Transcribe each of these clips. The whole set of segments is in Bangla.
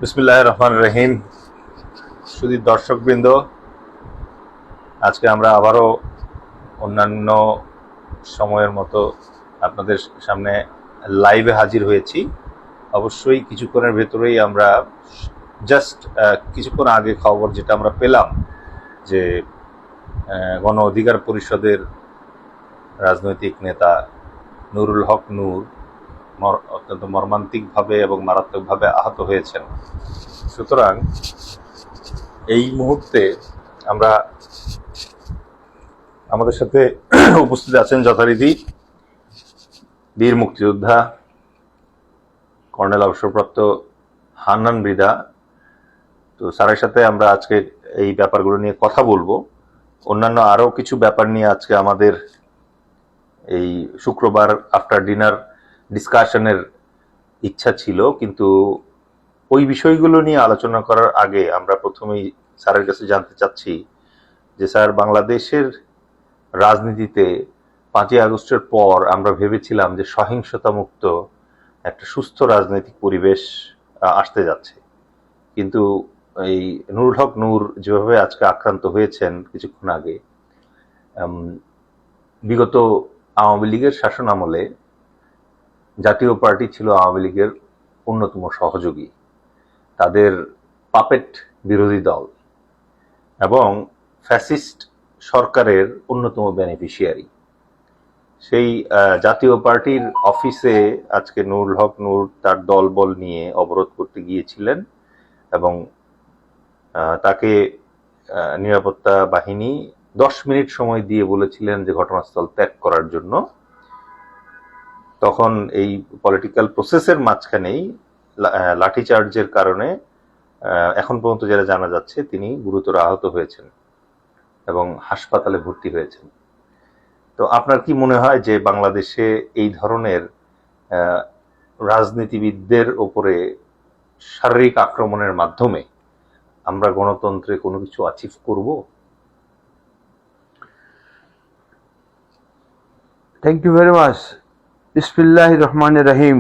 বিসমিল্লাহির রহমানির রহিম। শুধু দর্শকবৃন্দ, আজকে আমরা আবারও অন্যান্য সময়ের মতো আপনাদের সামনে লাইভে হাজির হয়েছি। অবশ্যই কিছুক্ষণের ভেতরেই আমরা জাস্ট কিছুক্ষণ আগে খবর যেটা আমরা পেলাম যে গণ অধিকার পরিষদের রাজনৈতিক নেতা নুরুল হক নূর অত্যন্ত মর্মান্তিকভাবে এবং মারাত্মকভাবে আহত হয়েছেন। সুতরাং এই মুহূর্তে আমরা আমাদের সাথে উপস্থিত আছেন যথারীতি বীর মুক্তিযোদ্ধা কর্নেল অবসরপ্রাপ্ত হান্নান মৃধা। তো স্যারের সাথে আমরা আজকে এই ব্যাপারগুলো নিয়ে কথা বলবো। অন্যান্য আরও কিছু ব্যাপার নিয়ে আজকে আমাদের এই শুক্রবার আফটার ডিনার ডিসকাশনের ইচ্ছা ছিল, কিন্তু ওই বিষয়গুলো নিয়ে আলোচনা করার আগে আমরা প্রথমেই স্যারের কাছে জানতে চাচ্ছি যে স্যার, বাংলাদেশের রাজনীতিতে 5ই আগস্টের পর আমরা ভেবেছিলাম যে সহিংসতা মুক্ত একটা সুস্থ রাজনৈতিক পরিবেশ আসতে যাচ্ছে, কিন্তু এই নুরুল হক নূর যেভাবে আজকে আক্রান্ত হয়েছেন কিছুক্ষণ আগে, বিগত আওয়ামী লীগের শাসন আমলে জাতীয় পার্টি ছিল আওয়ামী লীগের অন্যতম সহযোগী, তাদের পাপেট বিরোধী দল এবং ফ্যাসিস্ট সরকারের অন্যতম বেনিফিশিয়ারি। সেই জাতীয় পার্টির অফিসে আজকে নুরুল হক নূর তার দলবল নিয়ে অবরোধ করতে গিয়েছিলেন এবং তাকে নিরাপত্তা বাহিনী 10 মিনিট সময় দিয়ে বলেছিলেন যে ঘটনাস্থল ত্যাগ করার জন্য। তখন এই পলিটিক্যাল প্রসেসের মাঝখানেই লাঠিচার্জের কারণে এখন পর্যন্ত যারা জানা যাচ্ছে তিনি গুরুতর আহত হয়েছেন এবং হাসপাতালে ভর্তি হয়েছেন। তো আপনার কি মনে হয় যে বাংলাদেশে এই ধরনের রাজনীতিবিদদের ওপরে শারীরিক আক্রমণের মাধ্যমে আমরা গণতন্ত্রে কোনো কিছু অ্যাচিভ করব? Thank you very much. বিসমিল্লাহির রহমানির রহিম।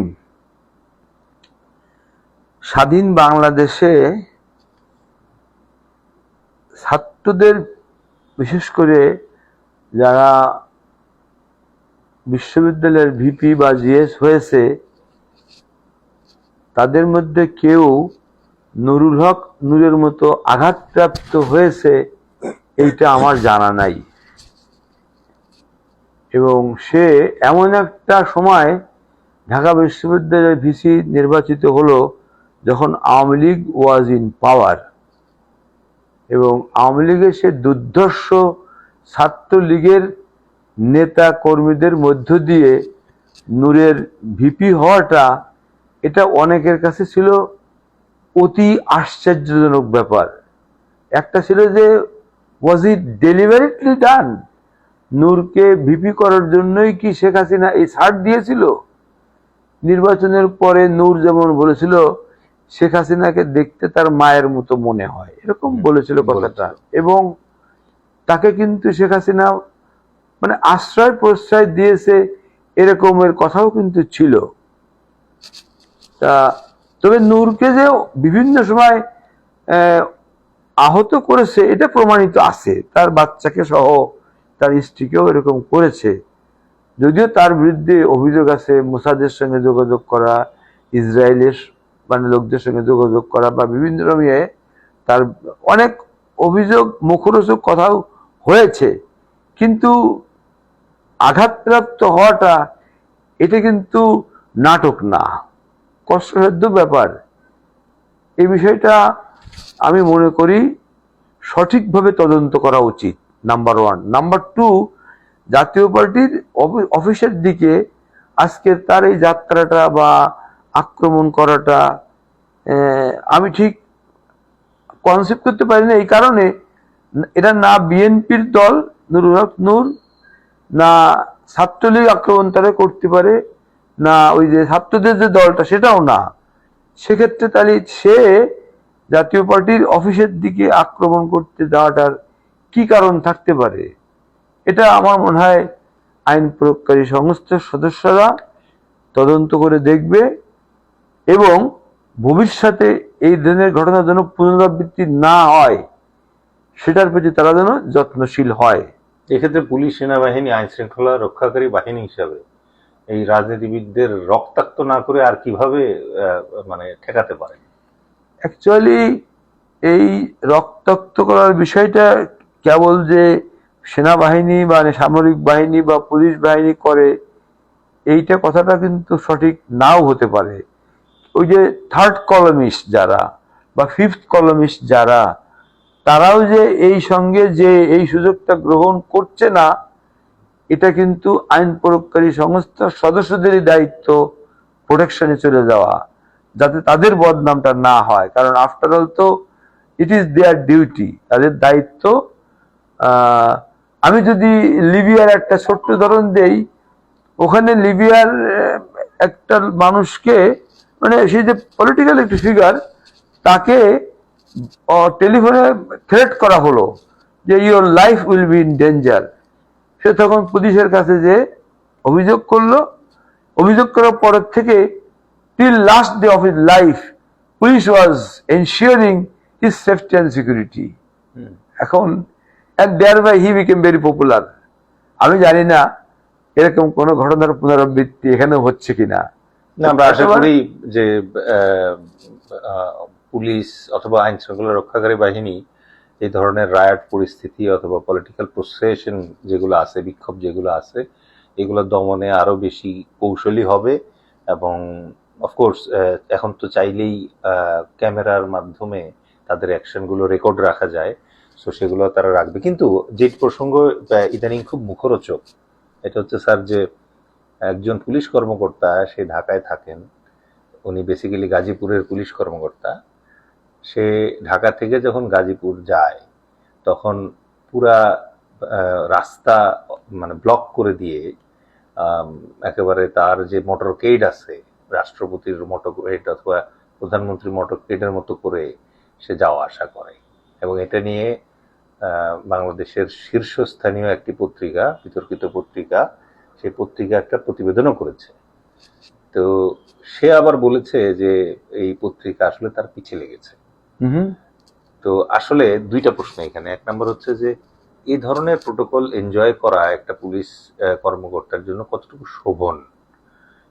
স্বাধীন বাংলাদেশে ছাত্রদের, বিশেষ করে যারা বিশ্ববিদ্যালয়ের ভিপি বা জিএস হয়েছে, তাদের মধ্যে কেউ নুরুল হক নূরের মতো আঘাতপ্রাপ্ত হয়েছে এইটা আমার জানা নাই। এবং সে এমন একটা সময় ঢাকা বিশ্ববিদ্যালয়ের ভিসি নির্বাচিত হলো যখন আওয়ামী লীগ ওয়াজ ইন পাওয়ার, এবং আওয়ামী লীগের সে দুর্ধর্ষ ছাত্রলীগের নেতা কর্মীদের মধ্য দিয়ে নূরের ভিপি হওয়াটা, এটা অনেকের কাছে ছিল অতি আশ্চর্যজনক ব্যাপার। একটা ছিল যে ওয়াজ ইট ডেলিভারিটলি ডান, নূরকে ভিপি করার জন্যই কি শেখ হাসিনা এই ছাড় দিয়েছিল? নির্বাচনের পরে নূর যেমন বলেছিল শেখ হাসিনাকে দেখতে তার মায়ের মতো মনে হয়, এরকম বলেছিল কথাটা। এবং তাকে কিন্তু শেখ হাসিনা মানে আশ্রয় প্রশ্রয় দিয়েছে, এরকমের কথাও কিন্তু ছিল। তা তবে নূরকে যে বিভিন্ন সময় আহত করেছে এটা প্রমাণিত আছে, তার বাচ্চাকে সহ তার স্ত্রীকেও এরকম করেছে। যদিও তার বিরুদ্ধে অভিযোগ আছে মোসাদের সঙ্গে যোগাযোগ করা, ইসরায়েলের মানে লোকদের সঙ্গে যোগাযোগ করা বা বিভিন্ন রকমে তার অনেক অভিযোগ, মুখরোচক কথাও হয়েছে, কিন্তু আঘাতপ্রাপ্ত হওয়াটা এটা কিন্তু নাটক না, কষ্টসাধ্য ব্যাপার। এই বিষয়টা আমি মনে করি সঠিকভাবে তদন্ত করা উচিত, নাম্বার 1। নাম্বার 2, জাতীয় পার্টির অফিসের দিকে আজকের তার এই যাত্রাটা বা আক্রমণ করাটা আমি ঠিক কনসেপ্ট করতে পারি না। এই কারণে এটা না বিএনপির দল নুরুল হক নূর, না ছাত্রলীগ আক্রমণ তারা করতে পারে, না ওই যে ছাত্রদের যে দলটা সেটাও না। সেক্ষেত্রে তাহলে সে জাতীয় পার্টির অফিসের দিকে আক্রমণ করতে যাওয়াটার কি কারণ থাকতে পারে? এটা আমার মনে হয় আইন প্রয়োগকারী সংস্থার সদস্যরা তদন্ত করে দেখবে এবং ভবিষ্যতে এই ধরনের ঘটনা যেন পুনরাবৃত্তি না হয় সেটার প্রতি তারা যেন যত্নশীল হয়। এক্ষেত্রে পুলিশ, সেনাবাহিনী, আইন শৃঙ্খলা রক্ষাকারী বাহিনী হিসাবে এই রাজনীতিবিদদের রক্তাক্ত না করে আর কিভাবে মানে ঠেকাতে পারে? অ্যাকচুয়ালি এই রক্তাক্ত করার বিষয়টা কেবল যে সেনাবাহিনী বা সামরিক বাহিনী বা পুলিশ বাহিনী করে এইটা কথাটা কিন্তু সঠিক নাও হতে পারে। ওই যে থার্ড কলমিস্ট যারা বা ফিফথ কলমিস্ট যারা, তারাও যে এই সঙ্গে যে এই সুযোগটা গ্রহণ করছে না, এটা কিন্তু আইন প্রয়োগকারী সংস্থার সদস্যদেরই দায়িত্ব প্রোটেকশনে চলে যাওয়া, যাতে তাদের বদনামটা না হয়। কারণ আফটার অল তো ইট ইজ দেয়ার ডিউটি, তাদের দায়িত্ব। আমি যদি লিবিয়ার একটা ছোট্ট উদাহরণ দেই, ওখানে লিবিয়ার একটা মানুষকে, মানে সে যে পলিটিক্যাল একটি ফিগার, তাকে টেলিফোনে থ্রেট করা হলো যে your life will be in danger. সে তখন পুলিশের কাছে যে অভিযোগ করলো, অভিযোগ করার পরের থেকে till last day of his life police was ensuring his safety and security. এখন and thereby he became very popular. আমি জানি না এরকম কোন ঘটনার পুনরাবৃত্তি এখানে হচ্ছে কিনা। না, আমরা আশা করি যে পুলিশ অথবা আইন শৃঙ্খলা রক্ষাকারী বাহিনী এই ধরনের রায়াট পরিস্থিতি অথবা পলিটিক্যাল প্রসেশন যেগুলো আছে, বিক্ষোভ যেগুলো আছে, এগুলো দমনে আরো বেশি কৌশলী হবে। এবং অফকোর্স এখন তো চাইলেই ক্যামেরার মাধ্যমে তাদের অ্যাকশনগুলো রেকর্ড রাখা যায়, সো সেগুলো তারা রাখবে। কিন্তু যে প্রসঙ্গ ইদানিং খুব মুখরোচক, এটা হচ্ছে স্যার যে একজন পুলিশ কর্মকর্তা, সে ঢাকায় থাকেন, উনি বেসিক্যালি গাজীপুরের পুলিশ কর্মকর্তা। সে ঢাকা থেকে যখন গাজীপুর যায় তখন পুরা রাস্তা মানে ব্লক করে দিয়ে একেবারে তার যে মোটরকেড আছে, রাষ্ট্রপতির মোটরকেড অথবা প্রধানমন্ত্রীর মোটরকেডের মতো করে সে যাওয়া আসা করে। এবং এটা নিয়ে বাংলাদেশের শীর্ষস্থানীয় একটি পত্রিকা, বিতর্কিত পত্রিকা, সেই পত্রিকা একটা প্রতিবেদনও করেছে। তো সে আবার বলেছে যে এই পত্রিকা আসলে তার পিছে লেগেছে। তো আসলে দুইটা প্রশ্ন এখানে। এক নম্বর হচ্ছে যে এই ধরনের প্রোটোকল এনজয় করা একটা পুলিশ কর্মকর্তার জন্য কতটুকু শোভন,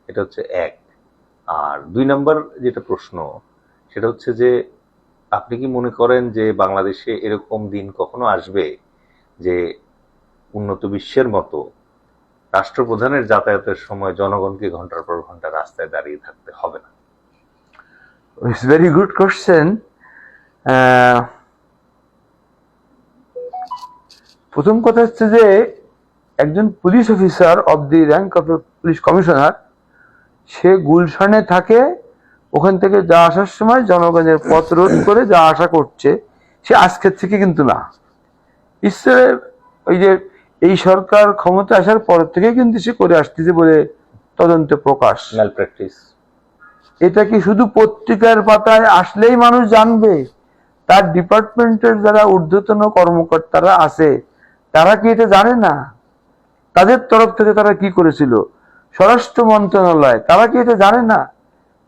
এটা হচ্ছে এক। আর দুই নম্বর যেটা প্রশ্ন, সেটা হচ্ছে যে আপনি কি মনে করেন যে বাংলাদেশে এরকম দিন কখনো আসবে যে উন্নত বিশ্বের মতো রাষ্ট্রপ্রধানের যাতায়াতের সময় জনগণকে ঘন্টার পর ঘন্টা রাস্তায় দাঁড়িয়ে থাকতে হবে না? It's very good question. প্রথম কথা হচ্ছে যে একজন police officer of the rank of police commissioner, সে গুলশানে থাকে, ওখান থেকে যা আসার সময় জনগণের পথ রোধ করে যা আশা করছে, সে আজকের থেকে কিন্তু না। ঈশ্বরের ওই যে এই সরকার ক্ষমতা আসার পর থেকে কিন্তু সে করে আসতেছে বলে তদন্তে প্রকাশ। ম্যালপ্র্যাকটিস এটা কি শুধু পত্রিকার পাতায় আসলেই মানুষ জানবে? তার ডিপার্টমেন্টের যারা ঊর্ধ্বতন কর্মকর্তারা আছে তারা কি এটা জানে না? তাদের তরফ থেকে তারা কি করেছিল? স্বরাষ্ট্র মন্ত্রণালয়, তারা কি এটা জানে না?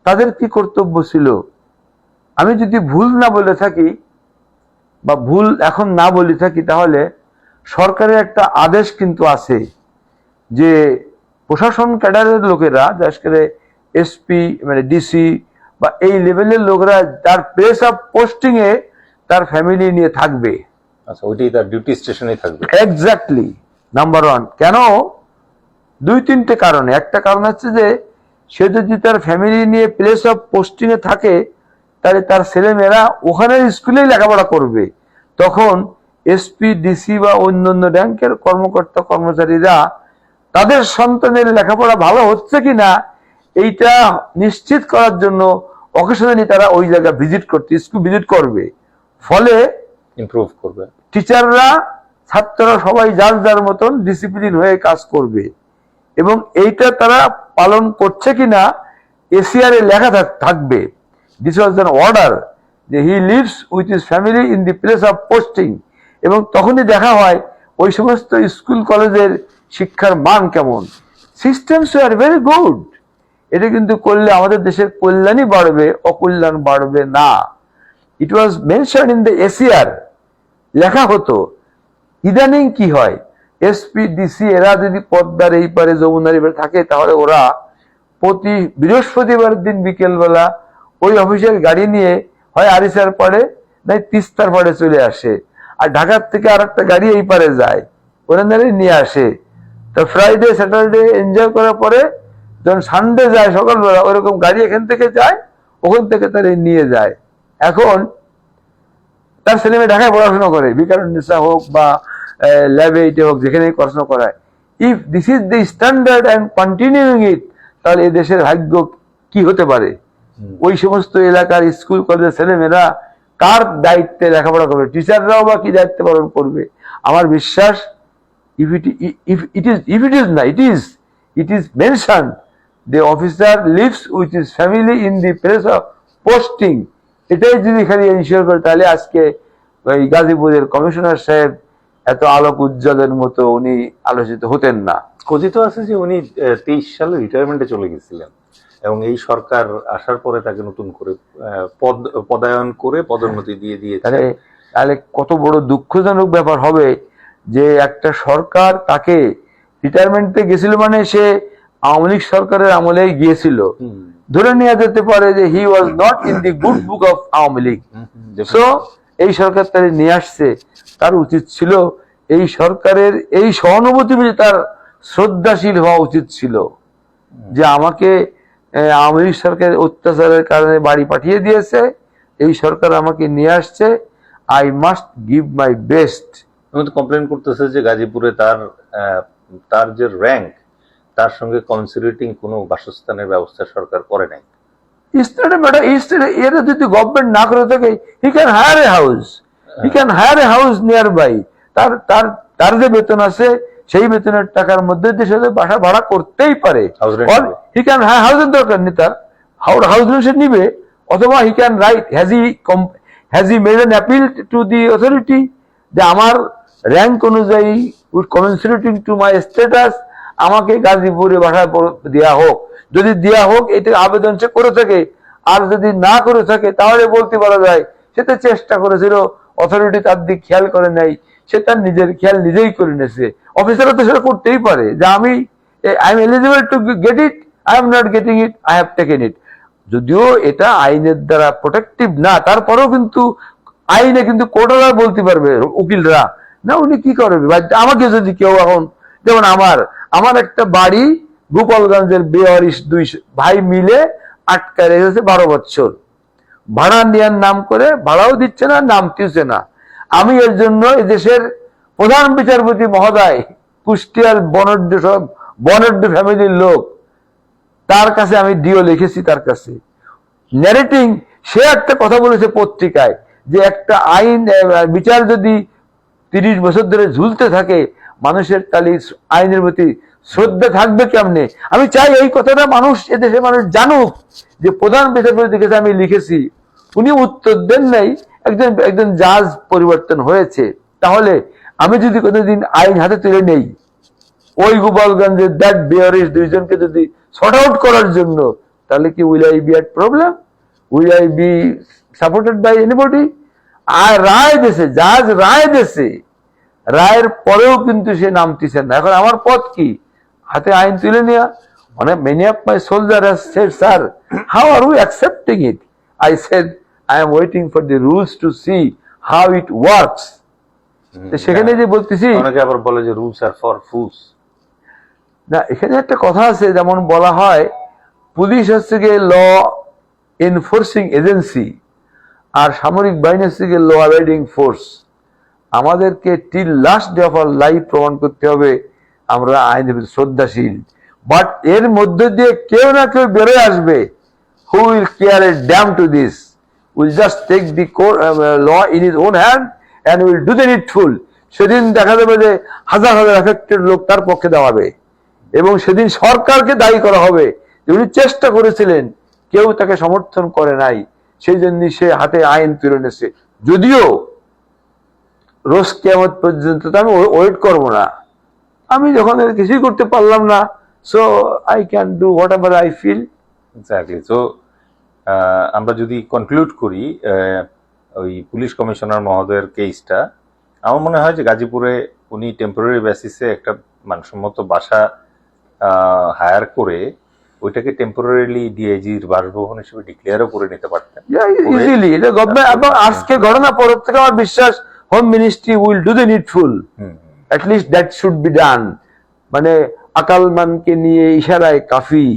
তাদের কি কর্তব্য ছিল? আমি যদি ভুল না বলে থাকি বা ভুল এখন না বলে থাকি, তাহলে সরকারের একটা আদেশ কিন্তু আছে যে প্রশাসন ক্যাডারের লোকেরা, বিশেষ করে এসপি মানে ডিসি বা এই লেভেলের লোকেরা তার প্লেস অফ পোস্টিং এ তার ফ্যামিলি নিয়ে থাকবে। আচ্ছা, ওইটাই তার ডিউটি স্টেশনে থাকবে। Exactly, number one. কেন? দুই তিনটে কারণে। একটা কারণ হচ্ছে যে সে যদি তার ফ্যামিলি নিয়ে প্লেস অফ পোস্টিং এ থাকে, তাহলে তার ছেলেমেয়েরা ওখানে স্কুলেই লেখাপড়া করবে। তখন এসপি ডিসি বা অন্যান্য র্যাঙ্কের কর্মকর্তা কর্মচারীরা তাদের সন্তানের লেখাপড়া ভালো হচ্ছে কিনা এইটা নিশ্চিত করার জন্য অকেশনালি তারা ওই জায়গা ভিজিট করতে, স্কুল ভিজিট করবে। ফলে ইমপ্রুভ করবে, টিচাররা ছাত্ররা সবাই যার যার মতন ডিসিপ্লিন হয়ে কাজ করবে। এবং এইটা তারা পালন করছে কিনা এসিআর এ লেখা থাকবে, দিস ওয়াজ অ্যান অর্ডার যে he lives with his family in the place of posting. এবং তখনই দেখা হয় ওই সমস্ত স্কুল কলেজের শিক্ষার মান কেমন। Systems are very good. এটা কিন্তু করলে আমাদের দেশের কল্যাণই বাড়বে, অকল্যাণ বাড়বে না। ইট ওয়াজ মেনশন ইন দ্য এসিআর, লেখা হতো। ইদানিং কি হয়, এসপি ডিসি এরা যদি পদ্মার এই পারে যমুনার এপারে থাকে, তাহলে ওরা প্রতি বৃহস্পতিবার দিন বিকেল বেলা ওই অফিসের গাড়ি নিয়ে হয় আরিসার পাড়ে নাই তিস্তার পাড়ে চলে আসে, আর ঢাকার থেকে আর একটা গাড়ি এই পারে যায়, ওরা নিয়ে আসে। তো ফ্রাইডে স্যাটারডে এনজয় করার পরে যখন সানডে যায় সকালবেলা, ওইরকম গাড়ি এখান থেকে যায়, ওখান থেকে তারা নিয়ে যায়। এখন তার ছেলে মেয়ে ঢাকায় পড়াশোনা করে, বিকারুন্নিসা হোক বা ল্যাবে এইটে হোক, যেখানে পড়াশোনা করায়। If this is the standard and continuing it, তাহলে এই দেশের ভাগ্য কি হতে পারে? ওই সমস্ত এলাকার স্কুল কলেজের ছেলেমেয়েরা কার দায়িত্বে লেখাপড়া করবে? টিচাররাও বা কি দায়িত্ব পালন করবে? আমার বিশ্বাস, it is mentioned the officer lives with his family in the place of posting, এটাই যদি খালি এনশিওর করে, তাহলে আজকে ওই গাজীপুরের কমিশনার সাহেব এত আলোক উজ্জ্বলের মতো উনি আলোচিত হতেন না। কথিত আছে যে উনি 23 সালে রিটায়ারমেন্টে চলে গেছিলেন, এবং এই সরকার আসার পরে তাকে নতুন করে পদায়ন করে পদোন্নতি দিয়ে দিয়েছে। তাহলে কত বড় দুঃখজনক ব্যাপার হবে যে একটা সরকার তাকে রিটায়ারমেন্টে গেছিল, মানে সে আওয়ামী লীগ সরকারের আমলে গিয়েছিল, ধরে নেওয়া যেতে পারে যে he was not in the good book of Awami League. So এই সরকার তার নিয়ে আসছে, তার উচিত ছিল এই সরকারের এই সহানুভূতি বুঝে তার শ্রদ্ধাশীল হওয়া উচিত ছিল, যে আমাকে আওয়ামী লীগ সরকারের অত্যাচারের কারণে বাড়ি পাঠিয়ে দিয়েছে, এই সরকার আমাকে নিয়ে আসছে, I must give my best. Complain করতেছে যে গাজীপুরে তার যে র্যাঙ্ক, তার সঙ্গে কনসিডারেটিং কোনো বাসস্থানের ব্যবস্থা সরকার করে নাই। এরা যদি গভর্নমেন্ট না করে থাকে, he can hire a house, he can hire a house nearby. তার যে বেতন আছে সেই বেতনের টাকার মধ্যে দেশে বাসা ভাড়া করতেই পারে। হি ক্যান হাউসের দরকার নেই তার, হাউস রেন্ট নিবে, অথবা he can write, has he made an appeal to the authority, যে আমার র্যাঙ্ক অনুযায়ী উইথ কমেন্সুরেটিং টু মাই স্ট্যাটাস আমাকে গাজীপুরে বাসা দেওয়া হোক। যদি দেওয়া হোক এটা আবেদন সে করে থাকে, আর যদি না করে থাকে তাহলে বলতে পারা যায় সে তো চেষ্টা করেছিল, অথরিটি তার দিক খেয়াল করে নাই, সে তার নিজের খেয়াল নিজেই করে নিয়েছে। অফিসাররা তো সেটা করতেই পারে যে I am eligible to get it, I am not getting it, I have taken ইট। যদিও এটা আইনের দ্বারা প্রোটেক্টিভ না, তারপরেও কিন্তু আইনে কিন্তু কোর্টরা বলতে পারবে, উকিলরা, না উনি কি করবে। আমাকে যদি কেউ এখন, যেমন আমার একটা বাড়ি গোপালগঞ্জের বেওয়ারিশ 2 ভাই মিলে আটকা রেখেছে 12 বছর, ভাড়া নেওয়ার নাম করে ভাড়াও দিচ্ছে না, নাম দিচ্ছে না। আমি এর জন্য এই দেশের প্রধান বিচারপতি মহোদয়, কুষ্টিয়ার বনড্ড ফ্যামিলির লোক, তার কাছে আমি ডিও লিখেছি, তার কাছে ন্যারেটিং, সে একটা কথা বলেছে পত্রিকায় যে একটা বিচার যদি 30 বছর ধরে ঝুলতে থাকে, মানুষের তাহলে আইনের প্রতি শ্রদ্ধা থাকবে কেমনে? আমি চাই এই কথাটা মানুষ, এদেশের মানুষ জানুক যে প্রধান বিচারপতির কাছে আমি লিখেছি, উনি উত্তর দেন নাই, একজন জাজ পরিবর্তন হয়েছে। তাহলে আমি যদি কোনোদিন আইন হাতে তুলে নেই, ওই গোপালগঞ্জের দ্যাট বেয়ারিশ 2 জনকে যদি সর্ট আউট করার জন্য, তাহলে কি will I be at problem? Will I be supported by anybody? আর রায় দেশে, জাজ রায় দেশে, রায়ের পরেও কিন্তু সে নামতেছে না। এখন আমার পথ কি? হাতে আইন তুলে নেওয়া। মানে many of my soldiers have said, sir, how are we accepting it? I said, I am waiting for the rules to see how it works. সেখানে যে বলতেছি, অনেকে আবার বলে যে রুলস আর ফর ফুলস। না, এখানে একটা কথা আছে, যেমন বলা হয় পুলিশ হচ্ছে গিয়ে ল এনফোর্সিং এজেন্সি, আর সামরিক বাহিনী হচ্ছে গিয়ে ল অ্যাবাইডিং ফোর্স। আমাদেরকে till last day of our life প্রমাণ করতে হবে আমরা আইনের প্রতি শ্রদ্ধাশীল। বাট এর মধ্যে দিয়ে কেউ না কেউ বেরোয় আসবে, who will care a damn to this, will just take the law in his own hand and will do the needful. সেদিন দেখা যাবে যে হাজার হাজার এফেক্টেড লোক তার পক্ষে দাঁড়াবে, এবং সেদিন সরকারকে দায়ী করা হবে যে উনি চেষ্টা করেছিলেন, কেউ তাকে সমর্থন করে নাই, সেই জন্য সে হাতে আইন তুলে নিয়েছে। যদিও রোজ কিয়ামত পর্যন্ত আমি ওয়েট করবো না, আমি যখন কিছুই করতে পারলাম না, so I can do whatever I feel. Exactly. তো আমরা যদি কনক্লুড করি ওই পুলিশ কমিশনার মহোদয়ের কেসটা, আমার মনে হয় যে গাজীপুরে উনি টেম্পোরারি বেসিসে একটা মানসম্মত বাসা হায়ার করে ওইটাকে টেম্পোরারিলি ডিআইজির বাসভবন হিসেবে ডিক্লেয়ারও করে নিতে পারতেন। ইজিলি এটা গভর্নমেন্ট, এবং আজকে ঘটনা পরের থেকে আমার বিশ্বাস home ministry will do the needful, at least that should be done. মানে আকালমানকে নিয়ে ইশারায় কাফি,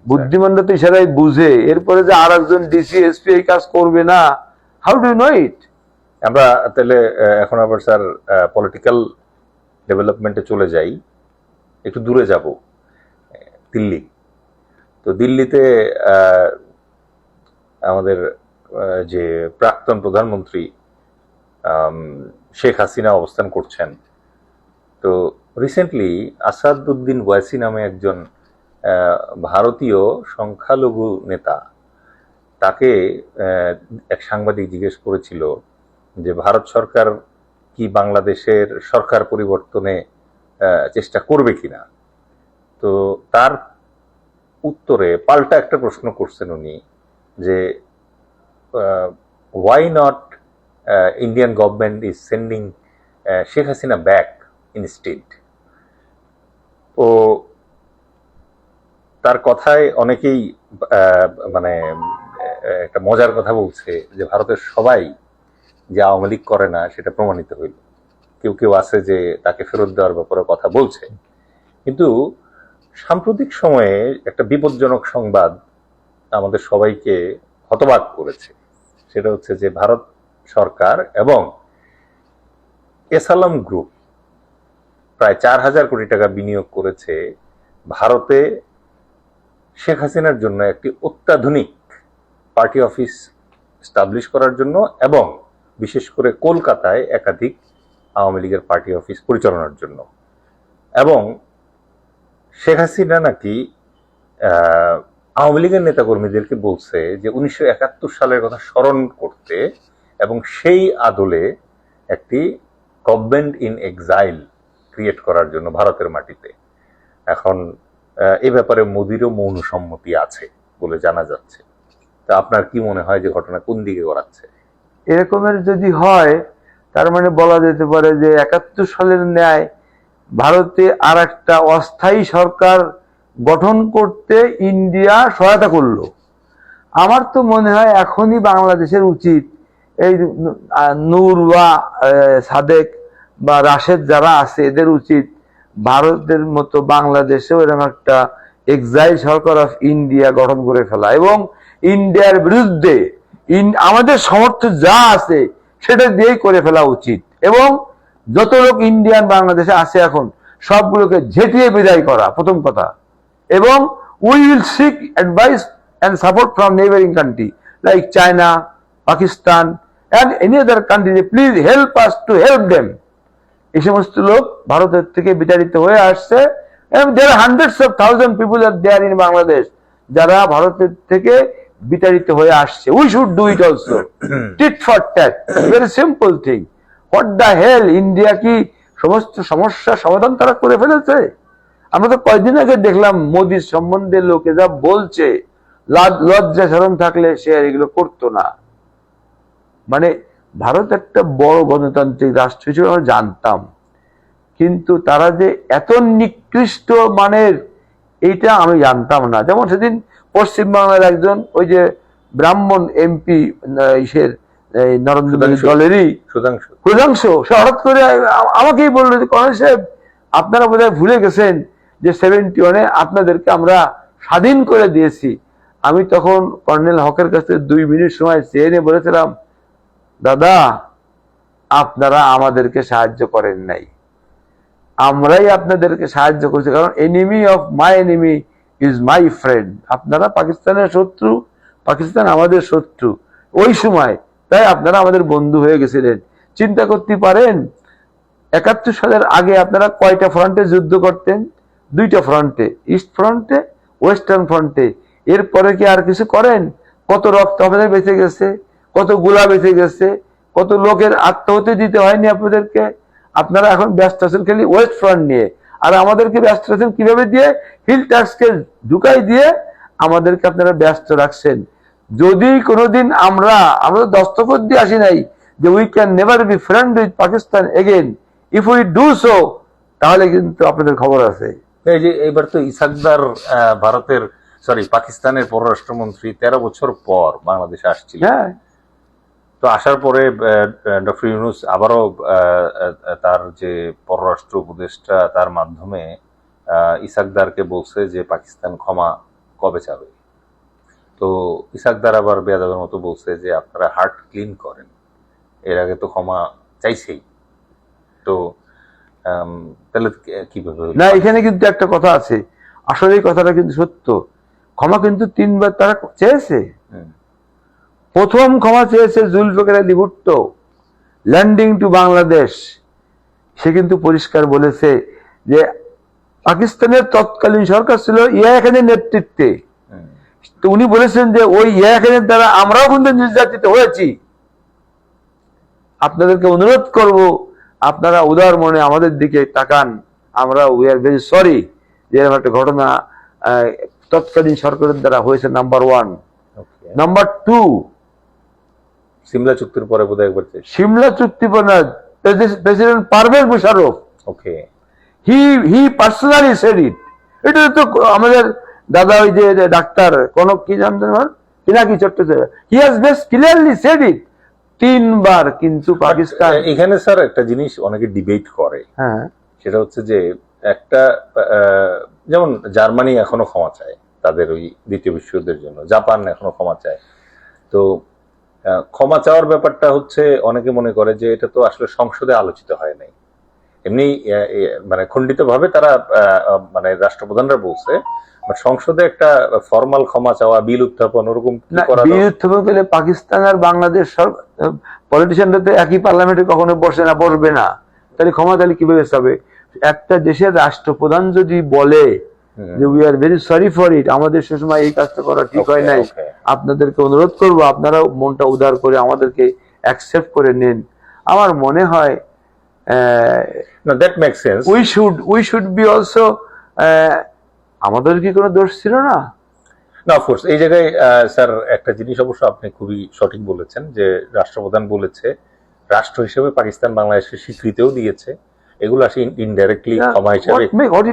বুদ্ধিমানরা তো ইশারায় বুঝে, এরপরে যে আর একজন ডিসি এসপি এই কাজ করবে না, হাউ ডু নো ইট? আমরা তাহলে এখন আবার স্যার পলিটিক্যাল ডেভেলপমেন্টে চলে যাই, একটু দূরে যাব, দিল্লি। তো দিল্লিতে আমাদের যে প্রাক্তন প্রধানমন্ত্রী শেখ হাসিনা অবস্থান করছেন। তো রিসেন্টলি আসাদুদ্দিন ওয়াইসি নামে একজন ভারতীয় সংখ্যালঘু নেতা, তাকে এক সাংবাদিক জিজ্ঞেস করেছিল যে ভারত সরকার কি বাংলাদেশের সরকার পরিবর্তনে চেষ্টা করবে কিনা। তো তার উত্তরে পাল্টা একটা প্রশ্ন করছেন উনি যে why not Indian government is sending Sheikh Hasina back instead. তো তার কথায় অনেকেই মানে একটা মজার কথা বলছে যে ভারতের সবাই যে আওয়ামী লীগ করে না সেটা প্রমাণিত হইল। কেউ কেউ আছে যে তাকে ফেরত দেওয়ার ব্যাপারে কথা বলছে, কিন্তু সাম্প্রতিক সময়ে একটা বিপজ্জনক সংবাদ আমাদের সবাইকে হতবাক করেছে। সেটা হচ্ছে যে ভারত সরকার এবং এসালাম গ্রুপ প্রায় 4,000 কোটি টাকা বিনিয়োগ করেছে ভারতে শেখ হাসিনার জন্য একটি অত্যাধুনিক পার্টি অফিস এস্টাবলিশ করার জন্য, এবং বিশেষ করে কলকাতায় একাধিক আওয়ামী লীগের পার্টি অফিস পরিচালনার জন্য। এবং শেখ হাসিনা নাকি আওয়ামী লীগের নেতাকর্মীদেরকে বলছে যে 1971 সালের কথা স্মরণ করতে এবং সেই আদলে একটি গভর্নমেন্ট ইন এক্সাইল ক্রিয়েট করার জন্য ভারতের মাটিতে। এখন এ ব্যাপারে মোদিরও মৌন সম্মতি আছে বলে জানা যাচ্ছে। তা আপনার কি মনে হয় যে ঘটনা কোন দিকে গড়াচ্ছে? এরকমের যদি হয় তার মানে বলা যেতে পারে যে 71 সালের ন্যায় ভারতে আর একটা অস্থায়ী সরকার গঠন করতে ইন্ডিয়া সহায়তা করলো। আমার তো মনে হয় এখনই বাংলাদেশের উচিত এই নূর বা সাদেক বা রাশেদ যারা আছে এদের উচিত ভারতের মতো বাংলাদেশেও এরকম একটা এক্সাইল সরকার অফ ইন্ডিয়া গঠন করে ফেলা, এবং ইন্ডিয়ার বিরুদ্ধে আমাদের সমর্থ যা আছে সেটা দিয়েই করে ফেলা উচিত, এবং যত লোক ইন্ডিয়ান বাংলাদেশে আছে এখন সবগুলোকে ঝেঁটিয়ে বিদায় করা প্রথম কথা। এবং we will seek advice and support from neighboring country like China, Pakistan and any other country. Please help us to help them. এই সমস্ত লোক ভারতের থেকে বিতাড়িত হয়ে আসছে, and there are hundreds of thousands people are there in Bangladesh যারা ভারতের থেকে বিতাড়িত হয়ে আসছে। We should do it also. Tit for tat. Very simple thing. What the hell? India কি সমস্ত সমস্যার সমাধান তারা করে ফেলেছে? আমরা তো কয়েকদিন আগে দেখলাম মোদির সম্বন্ধে লোকে যা বলছে, লজ্জা শরম থাকলে সে এগুলো করতো না। মানে ভারত একটা বড় গণতান্ত্রিক রাষ্ট্র হিসেবে আমরা জানতাম, কিন্তু তারা যে এত নিকৃষ্ট মানের এইটা আমি জানতাম না। যেমন সেদিন পশ্চিমবাংলার একজন ওই যে ব্রাহ্মণ এমপি ইসের নরেন্দ্র মোদী দলেরই সুধাংশু, সে হঠাৎ করে আমাকেই বললো যে কর্নেল সাহেব আপনারা বোধহয় ভুলে গেছেন যে 71-এ আপনাদেরকে আমরা স্বাধীন করে দিয়েছি। আমি তখন কর্নেল হকের কাছে 2 মিনিট সময় চেয়ে নিয়ে বলেছিলাম, দাদা আপনারা আমাদেরকে সাহায্য করেন নাই, আমরাই আপনাদেরকে সাহায্য করছি, কারণ enemy of my enemy is my friend. আপনারা পাকিস্তানের শত্রু, পাকিস্তান আমাদের শত্রু ওই সময়, তাই আপনারা আমাদের বন্ধু হয়ে গেছিলেন। চিন্তা করতে পারেন 71 সালের আগে আপনারা কয়টা ফ্রন্টে যুদ্ধ করতেন? 2টা ফ্রন্টে, ইস্ট ফ্রন্টে, ওয়েস্টার্ন ফ্রন্টে। এরপরে কি আর কিছু করেন? কত রক্ত আপনাদের বেঁচে গেছে, কত গোলা বেঁচে গেছে, কত লোকের আত্মহত্যা দিতে হয়নি আপনাদেরকে। আপনারা এখন ব্যস্ত আছেন খালি ওয়েস্ট ফ্রন্ট নিয়ে, আর আমাদেরকে ব্যস্ত আছেন কিভাবে দিয়ে? হিল ট্যাক্সকে ঢুকাই দিয়ে আমাদেরকে আপনারা ব্যস্ত রাখছেন। যদি কোনোদিন আমরা দস্তখত দিয়ে আসি নাই যে we can never be friend with Pakistan again, if we do so, তাহলে কিন্তু আপনাদের খবর আছে। এই যে এবার তো ইসাকদার পাকিস্তানের পররাষ্ট্রমন্ত্রী 13 বছর পর বাংলাদেশে আসছিল। হ্যাঁ, তো আসার পরে ডক্টর ইউনূস আবারও তার যে পররাষ্ট্র উপদেষ্টা তার মাধ্যমে ইসাকদারকে বলছে যে পাকিস্তান ক্ষমা কবে চাবে। তো ইসাকদার আবার বেয়াদবের মতো বলছে যে আপনারা হার্ট ক্লিন করেন, এর আগে তো ক্ষমা চাইছেই। তো তাহলে কিভাবে না, এখানে কিন্তু একটা কথা আছে, আসলে এই কথাটা কিন্তু সত্য। ক্ষমা কিন্তু 3 বার তারা চেয়েছে। প্রথম ক্ষমা চেয়েছে জুলফিকার আলী ভুট্টো, ল্যান্ডিং টু বাংলাদেশ। সে কিন্তু পরিষ্কার বলেছে যে পাকিস্তানের তৎকালীন সরকার ছিল ইয়া খানের নেতৃত্বে। তো উনি বলেছেন যে ওই ইয়া খানের দ্বারা আমরাও কিন্তু নির্যাতিত হয়েছি। আপনাদেরকে অনুরোধ করব, আপনারা উদার মনে আমাদের দিকে তাকান। আমরা উই আর ভেরি সরি যে এরকম একটা ঘটনা তৎকালীন সরকারের দ্বারা হয়েছে, নাম্বার 1। নাম্বার 2, সিমলা চুক্তির পরে বোধহয় একবার সিমলা চুক্তি president Pervez Musharraf, okay, he personally said it. এটা তো আমাদের দাদা ওই যে ডাক্তার কোন কি জানতেন Pinaki Chattopadhyay, he has best clearly said it 3 বার। কিন্তু পাকিস্তান এখানে স্যার একটা জিনিস অনেকে ডিবেট করে, হ্যাঁ, সেটা হচ্ছে যে একটা যেমন জার্মানি এখনো ক্ষমা চায় তাদের ওই দ্বিতীয় বিশ্বযুদ্ধের জন্য, জাপান এখনো ক্ষমা চায়। তো ক্ষমা চাওয়ার ব্যাপারটা হচ্ছে অনেকে মনে করে যে এটা তো আসলে সংসদে আলোচিত হয় নাই, এমনি মানে খণ্ডিত ভাবে তারা মানে রাষ্ট্রপ্রধানরা বলছে, সংসদে একটা ফর্মাল ক্ষমা চাওয়া, বিল উত্থাপন, ওরকম বিল উত্থাপন করলে পাকিস্তান আর বাংলাদেশ পলিটিশিয়ানরা তো একই পার্লামেন্টে কখনো বসবে না, তাহলে ক্ষমা তাহলে কিভাবে চাবে? একটা দেশের রাষ্ট্রপ্রধান যদি বলে যে we are very sorry for it, আমাদের সে সময় এই কাজটা করা ঠিক হয় নাই, আপনাদেরকে অনুরোধ করবো আপনারা মনটা উদার করে আমাদেরকে অ্যাকসেপ্ট করে নিন। আমার মনে হয় that makes sense. we should be also, আমাদের কি কোনো দোষ ছিল না? না, অফকোর্স এই জায়গায় স্যার একটা জিনিস অবশ্য আপনি খুবই সঠিক বলেছেন যে রাষ্ট্রপ্রধান বলেছে, রাষ্ট্র হিসেবে পাকিস্তান বাংলাদেশের স্বীকৃতিও দিয়েছে, এগুলো আসলে ইনডাইরেক্টলি ক্ষমা হিসেবে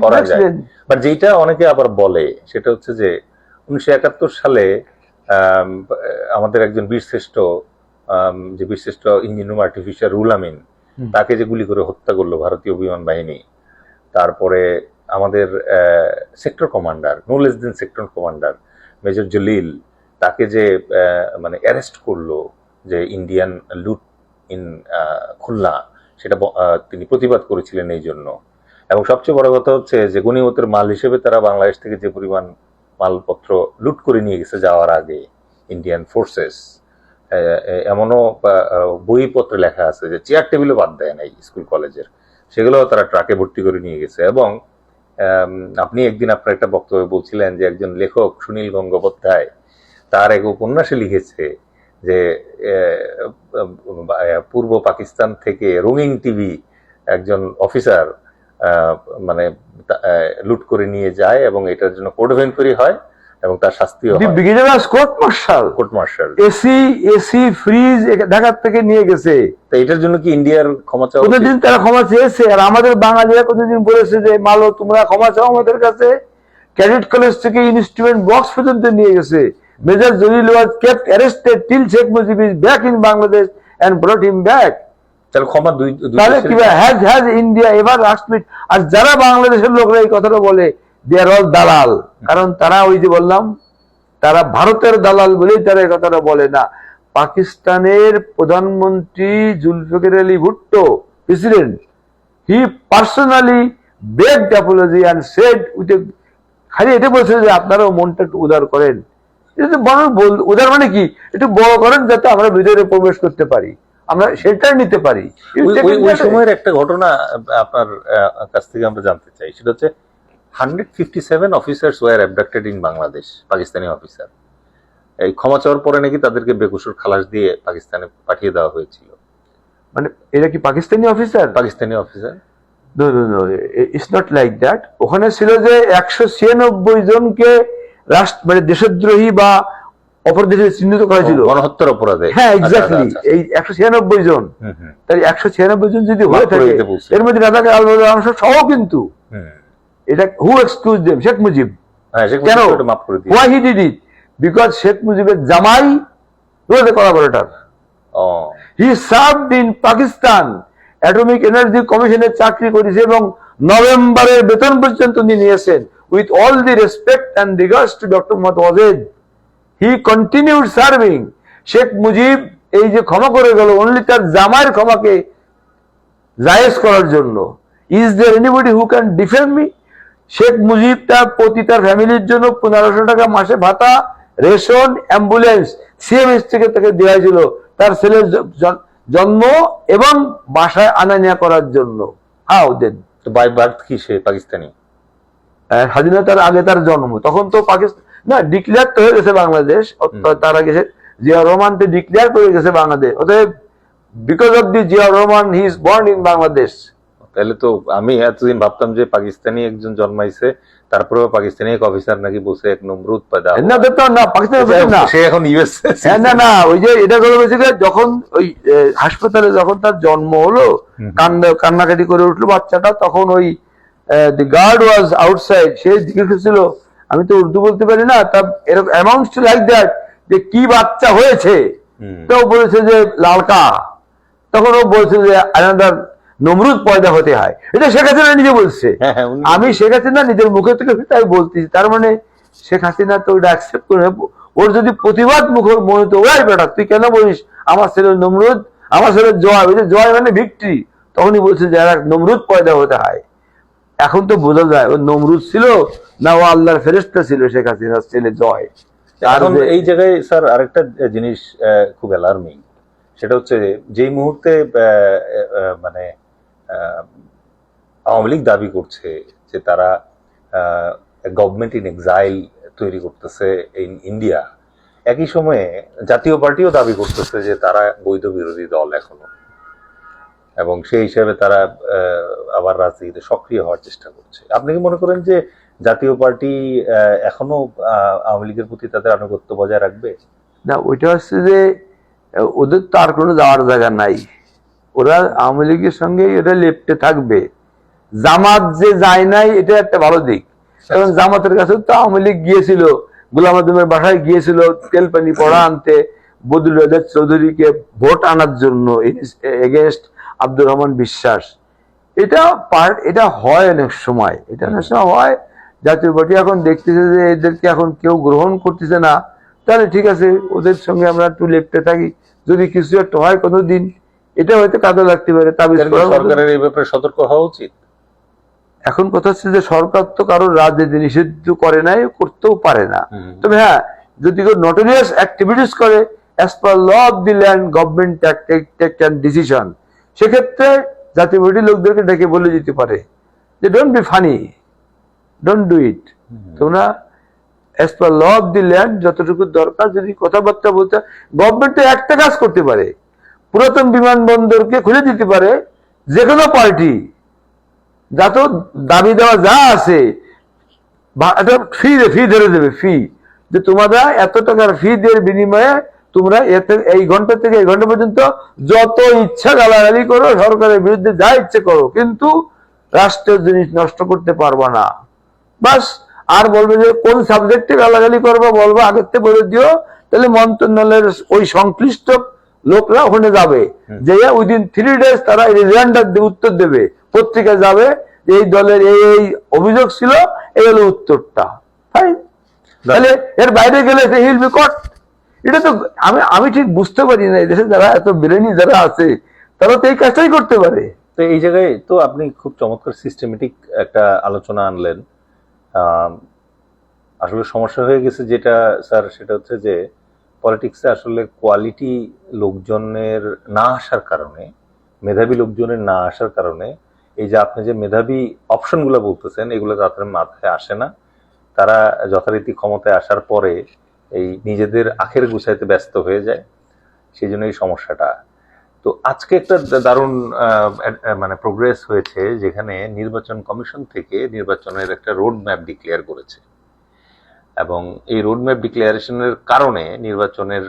করা যায়। বাট যেটা অনেকে আবার বলে সেটা হচ্ছে যে 1971 সালে আমাদের একজন বীরশ্রেষ্ঠ ইঞ্জিন রুম আর্টিফিশিয়াল রুল আমিন, তাকে যে গুলি করে হত্যা করলো ভারতীয় বিমান বাহিনী, তারপরে আমাদের sector commander, no less than sector commander major Jalil, তাকে যে মানে অ্যারেস্ট করলো যে ইন্ডিয়ান লুট ইন খুলনা, সেটা তিনি প্রতিবাদ করেছিলেন এই জন্য। এবং সবচেয়ে বড় কথা হচ্ছে যে গনিমতের মাল হিসেবে তারা বাংলাদেশ থেকে যে পরিমাণ মালপত্র লুট করে নিয়ে গেছে যাওয়ার আগে ইন্ডিয়ান ফোর্সেস, এমনও বইপত্রে লেখা আছে যে চেয়ার টেবিলও বাদ দেয় নাই স্কুল কলেজের, সেগুলো তারা ট্রাকে ভর্তি করে নিয়ে গেছে। এবং আপনি একদিন আপনার একটা বক্তব্যে বলছিলেন যে একজন লেখক সুনীল গঙ্গোপাধ্যায় তার এক উপন্যাসে লিখেছে যে পূর্ব পাকিস্তান থেকে রঙিন টিভি একজন অফিসার মানে লুট করে নিয়ে যায় এবং এটার জন্য কোর্ট অফ এনকোয়ারি হয় এবং তার শাস্তিও হয়। Court martial AC fridge Dhaka থেকে নিয়ে গেছে। তো এটার জন্য কি ইন্ডিয়ার ক্ষমা চাওয়া? কোনদিন তারা ক্ষমা চেয়েছে? আর আমাদের বাঙালিরা কতদিন বলেছে যে মালো তোমরা ক্ষমা চাও আমাদের কাছে? ক্যাডেট কলেজ থেকে ইনস্ট্রুমেন্ট বক্স পর্যন্ত নিয়ে গেছে। Major Jalil was kept arrested till Sheikh Mujib is back in Bangladesh and brought him back. তাহলে ক্ষমা তাহলে কি has India ever asked me? আর যারা বাংলাদেশের লোকরা এই কথাটা বলে they are all দালাল, কারণ তারা ওই যে বললাম তারা ভারতের দালাল বলেই তারা এই কথাটা বলে না। পাকিস্তানের প্রধানমন্ত্রী Zulfikar Ali Bhutto president, he personally begged apology and said with খালি এটা বলছে যে আপনারাও মনটা একটু উদার করেন। উদার মানে কি, একটু বড় করেন যাতে আমরা ভিতরে প্রবেশ করতে পারি, আমরা সেটাই নিতে পারি। ওই সময়ের একটা ঘটনা আপনার কাছ থেকে আমরা জানতে চাই, সেটা হচ্ছে 157 officers were abducted in Bangladesh, Pakistani officer. এই ক্ষমা চাওয়ার পরে নাকি তাদেরকে বেকসুর খালাস দিয়ে পাকিস্তানে পাঠিয়ে দেওয়া হয়েছিল। মানে এটা কি Pakistani officer? Pakistani officer? No, it's not like that. ওখানে ছিল যে 196 জনকে রাষ্ট্র মানে দেশদ্রোহী বা অপর দেশে চিহ্নিত করা ছিল। গণহত্যার অপরাধে। হ্যাঁ, আচ্ছা, এক্স্যাক্টলি। আচ্ছা, এই 196 জন, হুম, হুম, তাই 196 জন যদি মাফ হয়ে করে থাকে, দিতে বলছে। এর মধ্যে রাজাকার আল-বদর সহ কিন্তু হুম। এটা who excuse them? Sheikh Mujib. হ্যাঁ, শেখ কেন? মুজিব এটা মাফ করে দিয়েছে। Why he did it? Because Sheikh মুজিবের জামাই was a collaborator. Oh, he served in Pakistan, atomic energy কমিশনে চাকরি করেছে এবং নভেম্বরের বেতন পর্যন্ত উনি নিয়েছেন। With all the respect and regards to doctor Mohammad Wajed, he continued serving. Sheikh Mujib এই যে ক্ষমা করে গেল অনলি তার জামাইয়ের ক্ষমাকে জায়েজ করার জন্য। Is there anybody who can defend me? Sheikh Mujib তার প্রতি তার ফ্যামিলির জন্য 1500 টাকা মাসে ভাতা, রেশন, অ্যাম্বুলেন্স সিএমএস থেকে তাকে দেওয়া হয়েছিল তার ছেলের জন্ম এবং বাসায় আনা নেওয়া করার জন্য। How then? তো বাই বার্থ কি সে পাকিস্তানি? স্বাধীনতার আগে তার জন্ম, তখন তো পাকিস্তান না ডিক্লেয়ার তো হয়ে গেছে বাংলাদেশ। তার আগে জিয়া রহমান তো ডিক্লেয়ার করে গেছে বাংলাদেশ। অতএব because of the Zia Rahman he is born in Bangladesh. তাহলে তো আমি এতদিন ভাবতাম যে পাকিস্তানি একজন জন্মাইছে, তারপরে পাকিস্তানি এক অফিসার নাকি বসে এক নমরুদ পয়দা না তো না, পাকিস্তান না, সে এখন ইউএস। হ্যাঁ, না না, ওই যে এটা করে বলছে যে যখন ওই হাসপাতালে যখন তার জন্ম হলো, কান্নাকাটি করে উঠলো বাচ্চাটা, তখন ওই দি গার্ড ওয়াজ আউটসাইড, সে জিজ্ঞেস ছিল, আমি তো উর্দু বলতে পারি না, তা এরকম অ্যামাউন্টস টু লাইক দ্যাট, যে কি বাচ্চা হয়েছে? তো বলেছে যে লালকা। তখন ও বলছে যে আনাদার নমরুদ পয়দা হতে হয়। এটা শেখ হাসিনা নিজে বলছে। আমি শেখ হাসিনা নিজের মুখে থেকে তাই বলতেছি। তার মানে শেখ হাসিনা তো ওটা অ্যাকসেপ্ট করে, ওর যদি প্রতিবাদ মুখর মনে হতো, ওরাই বেটা তুই কেন বলিস আমার ছেলে নমরুদ, আমার ছেলে জয়, ওই যে জয় মানে ভিক্টরি, তখনই বলছে যে নমরুদ পয়দা হতে হয়। এখন তো বোঝা যায় ও নমরুদ ছিল না ও আল্লাহর ফেরেশতা ছিল শেখ হাসিনার ছেলে জয়। এখন এই জায়গায় স্যার আরেকটা জিনিস খুব অ্যালার্মিং, সেটা হচ্ছে যেই মুহূর্তে মানে আওয়ামী লীগ দাবি করছে যে তারা গভর্নমেন্ট ইন এক্সাইল তৈরি করতেছে ইন ইন্ডিয়া, একই সময়ে জাতীয় পার্টিও দাবি করতেছে যে তারা বৈধ বিরোধী দল এখনো, এবং সেই হিসাবে তারা আবার রাজনীতিতে সক্রিয় হওয়ার চেষ্টা করছে। আপনি কি মনে করেন যে জাতীয় পার্টি এখনো আওয়ামী লীগের প্রতি তাদের আনুগত্য বজায় রাখবে? না, ওইটা হচ্ছে যে ওদের তো আর কোনো যাওয়ার জায়গা নাই, ওরা আওয়ামী লীগের সঙ্গে এটা লেপ্টে থাকবে। জামাত যে যায় নাই এটা একটা ভালো দিক, কারণ জামাতের কাছে তো আওয়ামী লীগ গিয়েছিল, গোলাম আজমের বাসায় গিয়েছিল তেল পানি পড়া আনতে, বদরুল আজাদ চৌধুরীকে ভোট আনার জন্য এগেনস্ট আব্দুর রহমান বিশ্বাস। এটা হয় অনেক সময়, এটা অনেক সময় হয়। জাতীয় পার্টি এখন দেখতেছে যে এদেরকে এখন কেউ গ্রহণ করতেছে না, তাহলে ঠিক আছে ওদের সঙ্গে আমরা একটু লেপ্টে থাকি, যদি কিছু একটা হয় কোনোদিন, এটা হয়তো কাজে লাগতে পারে। সরকারের এই ব্যাপারে সতর্ক হওয়া উচিত। এখন কথা হচ্ছে যে সরকার তো কারোর রাজনীতি নিষিদ্ধ করে নাই, করতেও পারে না। তবে হ্যাঁ, যদি কেউ নটোরিয়াস অ্যাক্টিভিটিস করে as per law of the land government take an decision, সেক্ষেত্রে জাতীয় পার্টির লোকদেরকে ডেকে বলে দিতে পারে যে don't be funny, don't do it. তোমরা as per law of the land যতটুকু দরকার যদি কথাবার্তা বলতে, গভর্নমেন্ট একটা কাজ করতে পারে, পুরাতন বিমানবন্দরকে খুলে দিতে পারে, যে কোনো পার্টি যত দাবি দেওয়া যা আছে ফি ধরে দেবে, ফি, যে তোমরা এত টাকার ফি দিয়ে বিনিময়ে তোমরা এই ঘন্টা থেকে এই ঘন্টা পর্যন্ত যত ইচ্ছা গালাগালি করো, সরকারের বিরুদ্ধে যা ইচ্ছে করো, কিন্তু রাষ্ট্রের জিনিস নষ্ট করতে পারবা না। বাস, আর বলবে যে কোন সাবজেক্টে গালাগালি করবো বলবো আগের থেকে বলে দিও, তাহলে মন্ত্রণালয়ের ওই সংশ্লিষ্ট লোকরা ওখানে যাবে, যে উইদিন 3 days তারা রিজাইন্ডার উত্তর দেবে, পত্রিকায় যাবে এই দলের এই অভিযোগ ছিল, এই হলো উত্তরটা, ফাইন। তাহলে এর বাইরে গেলে হিল বি কট। এটা তো আমি ঠিক বুঝতে পারি না, এই দেশে যারা এত ব্রেনি যারা আছে তারা তো এই কাজটাই করতে পারে। তো এই জায়গায় তো আপনি খুব চমৎকার সিস্টেমেটিক একটা আলোচনা আনলেন। আসলে সমস্যা হয়ে গেছে যেটা স্যার, সেটা হচ্ছে যে পলিটিক্সে আসলে কোয়ালিটি লোকজনের না আসার কারণে, মেধাবী লোকজনের না আসার কারণে, এই যে আপনি যে মেধাবী অপশনগুলো বলতেছেন এগুলো তাদের মাথায় আসে না। তারা যথারীতি ক্ষমতায় আসার পরে এই নিজেদের আখের গুছাইতে ব্যস্ত হয়ে যায়, সেই জন্য এই সমস্যাটা। তো আজকে একটা দারুণ মানে প্রোগ্রেস হয়েছে, যেখানে নির্বাচন কমিশন থেকে নির্বাচনের একটা রোড ম্যাপ ডিক্লেয়ার করেছে। এবং এই রোডম্যাপ ডিক্লারেশনের কারণে নির্বাচনের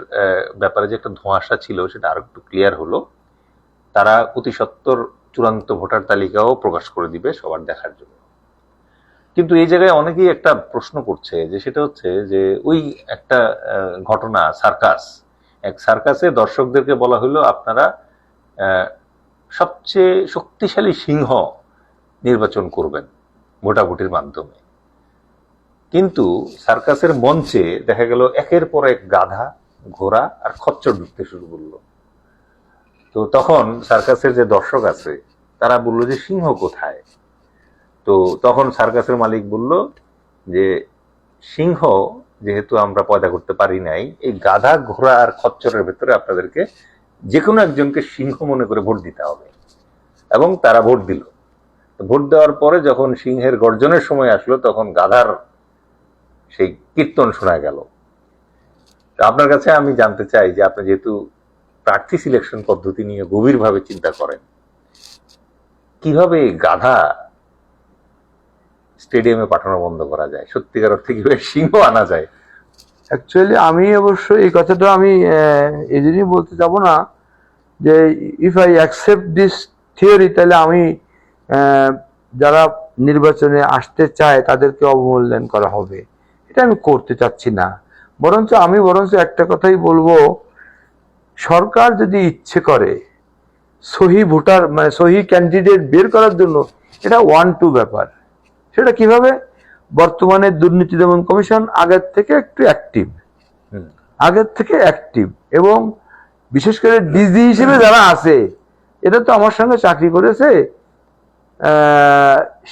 ব্যাপারে যে একটা ধোঁয়াশা ছিল সেটা আরো একটু ক্লিয়ার হলো। তারা অতি সত্বর চূড়ান্ত ভোটার তালিকাও প্রকাশ করে দিবে সবার দেখার জন্য। কিন্তু এই জায়গায় অনেকেই একটা প্রশ্ন করছে, যে সেটা হচ্ছে যে ওই একটা ঘটনা, সার্কাস, এক সার্কাসে দর্শকদেরকে বলা হলো আপনারা সবচেয়ে শক্তিশালী সিংহ নির্বাচন করবেন ভোটাভুটির মাধ্যমে। কিন্তু সার্কাসের মঞ্চে দেখা গেল একের পর এক গাধা, ঘোড়া আর খচ্চর ঢুকতে শুরু করলো। তো তখন সার্কাসের যে দর্শক আছে তারা বললো যে সিংহ কোথায়? তো তখন সার্কাসের মালিক বলল যে সিংহ যেহেতু আমরা পয়দা করতে পারি নাই, এই গাধা, ঘোড়া আর খচ্চরের ভেতরে আপনাদেরকে যে কোনো একজনকে সিংহ মনে করে ভোট দিতে হবে। এবং তারা ভোট দিল। ভোট দেওয়ার পরে যখন সিংহের গর্জনের সময় আসলো তখন গাধার সেই কীর্তন শোনা গেল। আপনার কাছে আমি জানতে চাই যে আপনি যেহেতু প্রার্থী সিলেকশন পদ্ধতি নিয়ে গভীরভাবে চিন্তা করেন, কিভাবে গাধা স্টেডিয়ামে পাঠানো বন্ধ করা যায়, সত্যিকার অর্থে কিভাবে সিংহ আনা যায়? অ্যাকচুয়ালি আমি অবশ্য এই কথাটা আমি এই জন্যই বলতে যাব না যে if I accept this theory, তাহলে আমি যারা নির্বাচনে আসতে চায় তাদেরকে অবমূল্যায়ন করা হবে, এটা আমি করতে চাচ্ছি না। বরঞ্চ একটা কথাই বলবো, সরকার যদি ইচ্ছে করে সহি ভোটার মানে সহি ক্যান্ডিডেট বের করার জন্য, এটা 1-2 ব্যাপার। সেটা কিভাবে? বর্তমানে দুর্নীতি দমন কমিশন আগের থেকে অ্যাক্টিভ, এবং বিশেষ করে ডিজি হিসেবে যারা আছে, এটা তো আমার সঙ্গে চাকরি করেছে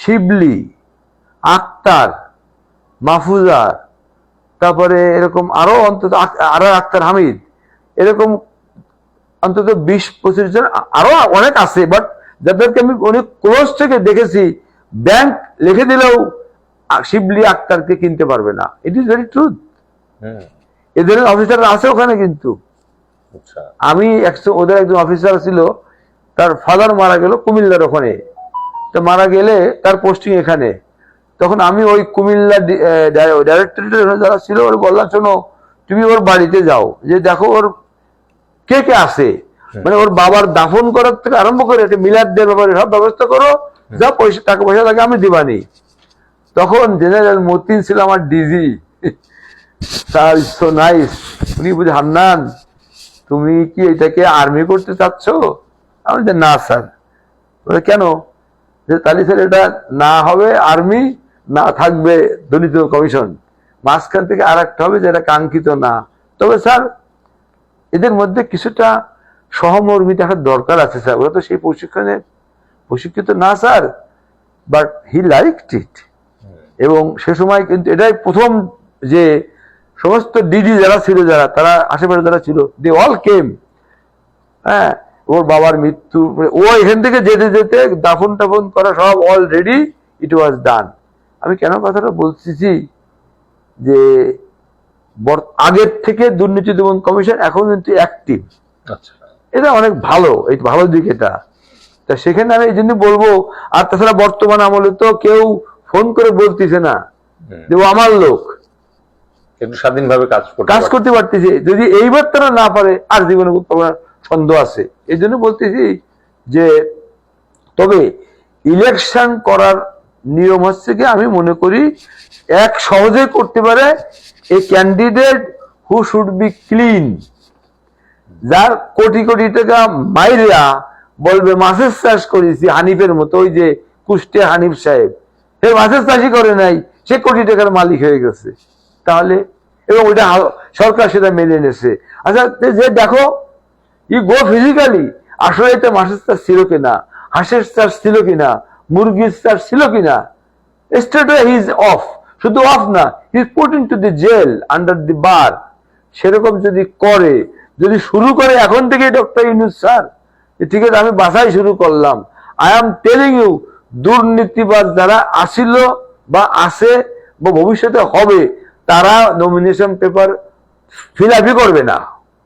শিবলি, আক্তার, মাহফুজা, তারপরে এরকম আরো অন্তত আক্তার হামিদ, এরকম অন্তত 20-25 জন আরো অনেক আছে, বাট যাদেরকে আমি অনেক ক্লোজ থেকে দেখেছি, ব্যাংক লিখে দিলেও শিবলি আক্তারকে কিনতে পারবে না। It is very truth. এদের অফিসার আছে ওখানে। কিন্তু আমি ওদের একজন অফিসার ছিল, তার ফাদার মারা গেল কুমিল্লার ওখানে, তো মারা গেলে তার পোস্টিং এখানে। তখন আমি ওই কুমিল্লা ডাইরেক্টরেটের যারা ছিল ওর বললাম, শোনো তুমি ওর বাড়িতে যাও, যে দেখো ওর কে কে আছে, মানে ওর বাবার দাফন করার থেকে আরম্ভ করে মিলাদ দেওয়ার ব্যাপারে সব ব্যবস্থা করো, যা টাকা পয়সা লাগে আমি দিবানি। তখন জেনারেল মতিন ছিল আমার ডিজি, স্যার সো নাইস। উনি বুঝে, হান্নান তুমি কি এটাকে আর্মি করতে চাচ্ছ? আমি যে না স্যার। বলে কেন? যে তাহলে স্যার এটা না হবে আর্মি, না থাকবে দুর্নীতি কমিশন, মাঝখান থেকে আর একটা হবে যেটা কাঙ্ক্ষিত না। তবে স্যার এদের মধ্যে কিছুটা সহমর্মী থাকার দরকার আছে স্যার, ওরা তো সেই প্রশিক্ষিত না স্যার, বাট হি লাইকড ইট। এবং সে সময় কিন্তু এটাই প্রথম যে সমস্ত ডিডি যারা ছিল, তারা আশেপাশে যারা ছিল, দে অল কেম। হ্যাঁ, ওর বাবার মৃত্যু, ও এখান থেকে যেতে যেতে দাফন টাফন করা সব অলরেডি ইট ওয়াজ ডান। আমি কেন কথাটা বলতেছি, যে আগের থেকে দুর্নীতি দমন কমিশন এখন কিন্তু অ্যাক্টিভ। এটা অনেক ভালো, এই ভালো দিক এটা। তা সেখানে আমি এই জন্য বলবো, আর তাছাড়া বর্তমান আমলে তো কেউ ফোন করে বলতেছে না যে ও আমার লোক, একটু স্বাধীনভাবে কাজ করতে পারতেছে। যদি এইবার তারা না পারে, আর জীবনে সন্দেহ আছে। এই জন্য বলতেছি যে, তবে ইলেকশন করার নিয়ম হচ্ছে কি, আমি মনে করি এক সহজে করতে পারে এ candidate who should be clean, যার কোটি কোটি টাকা মাইরা বলবে মাছের চাষ করেছি, হানিফের মতো। ওই যে কুষ্টিয়া হানিফ সাহেব, সে মাছের চাষই করে নাই, সে কোটি টাকার মালিক হয়ে গেছে। তাহলে এবং ওইটা সরকার সেটা মেনে নিয়েছে। আচ্ছা, যে দেখো ই গো ফিজিক্যালি, আসলে এটা মাছের চাষ ছিল কিনা, হাঁসের চাষ ছিল কিনা, মুরগির চাষ ছিল কিনা, স্ট্রেট হি ইজ অফ। শুধু অফ না, he is put into the jail, under the bar. সেরকম যদি করে, যদি শুরু করে এখন থেকে ডক্টর ইউনূস স্যার, ঠিক আছে আমি বাছাই শুরু করলাম, আই এম টেলিং ইউ, দুর্নীতিবাজ যারা আসিল বা আছে বা ভবিষ্যতে হবে, তারা নমিনেশন পেপার ফিল আপই করবে না।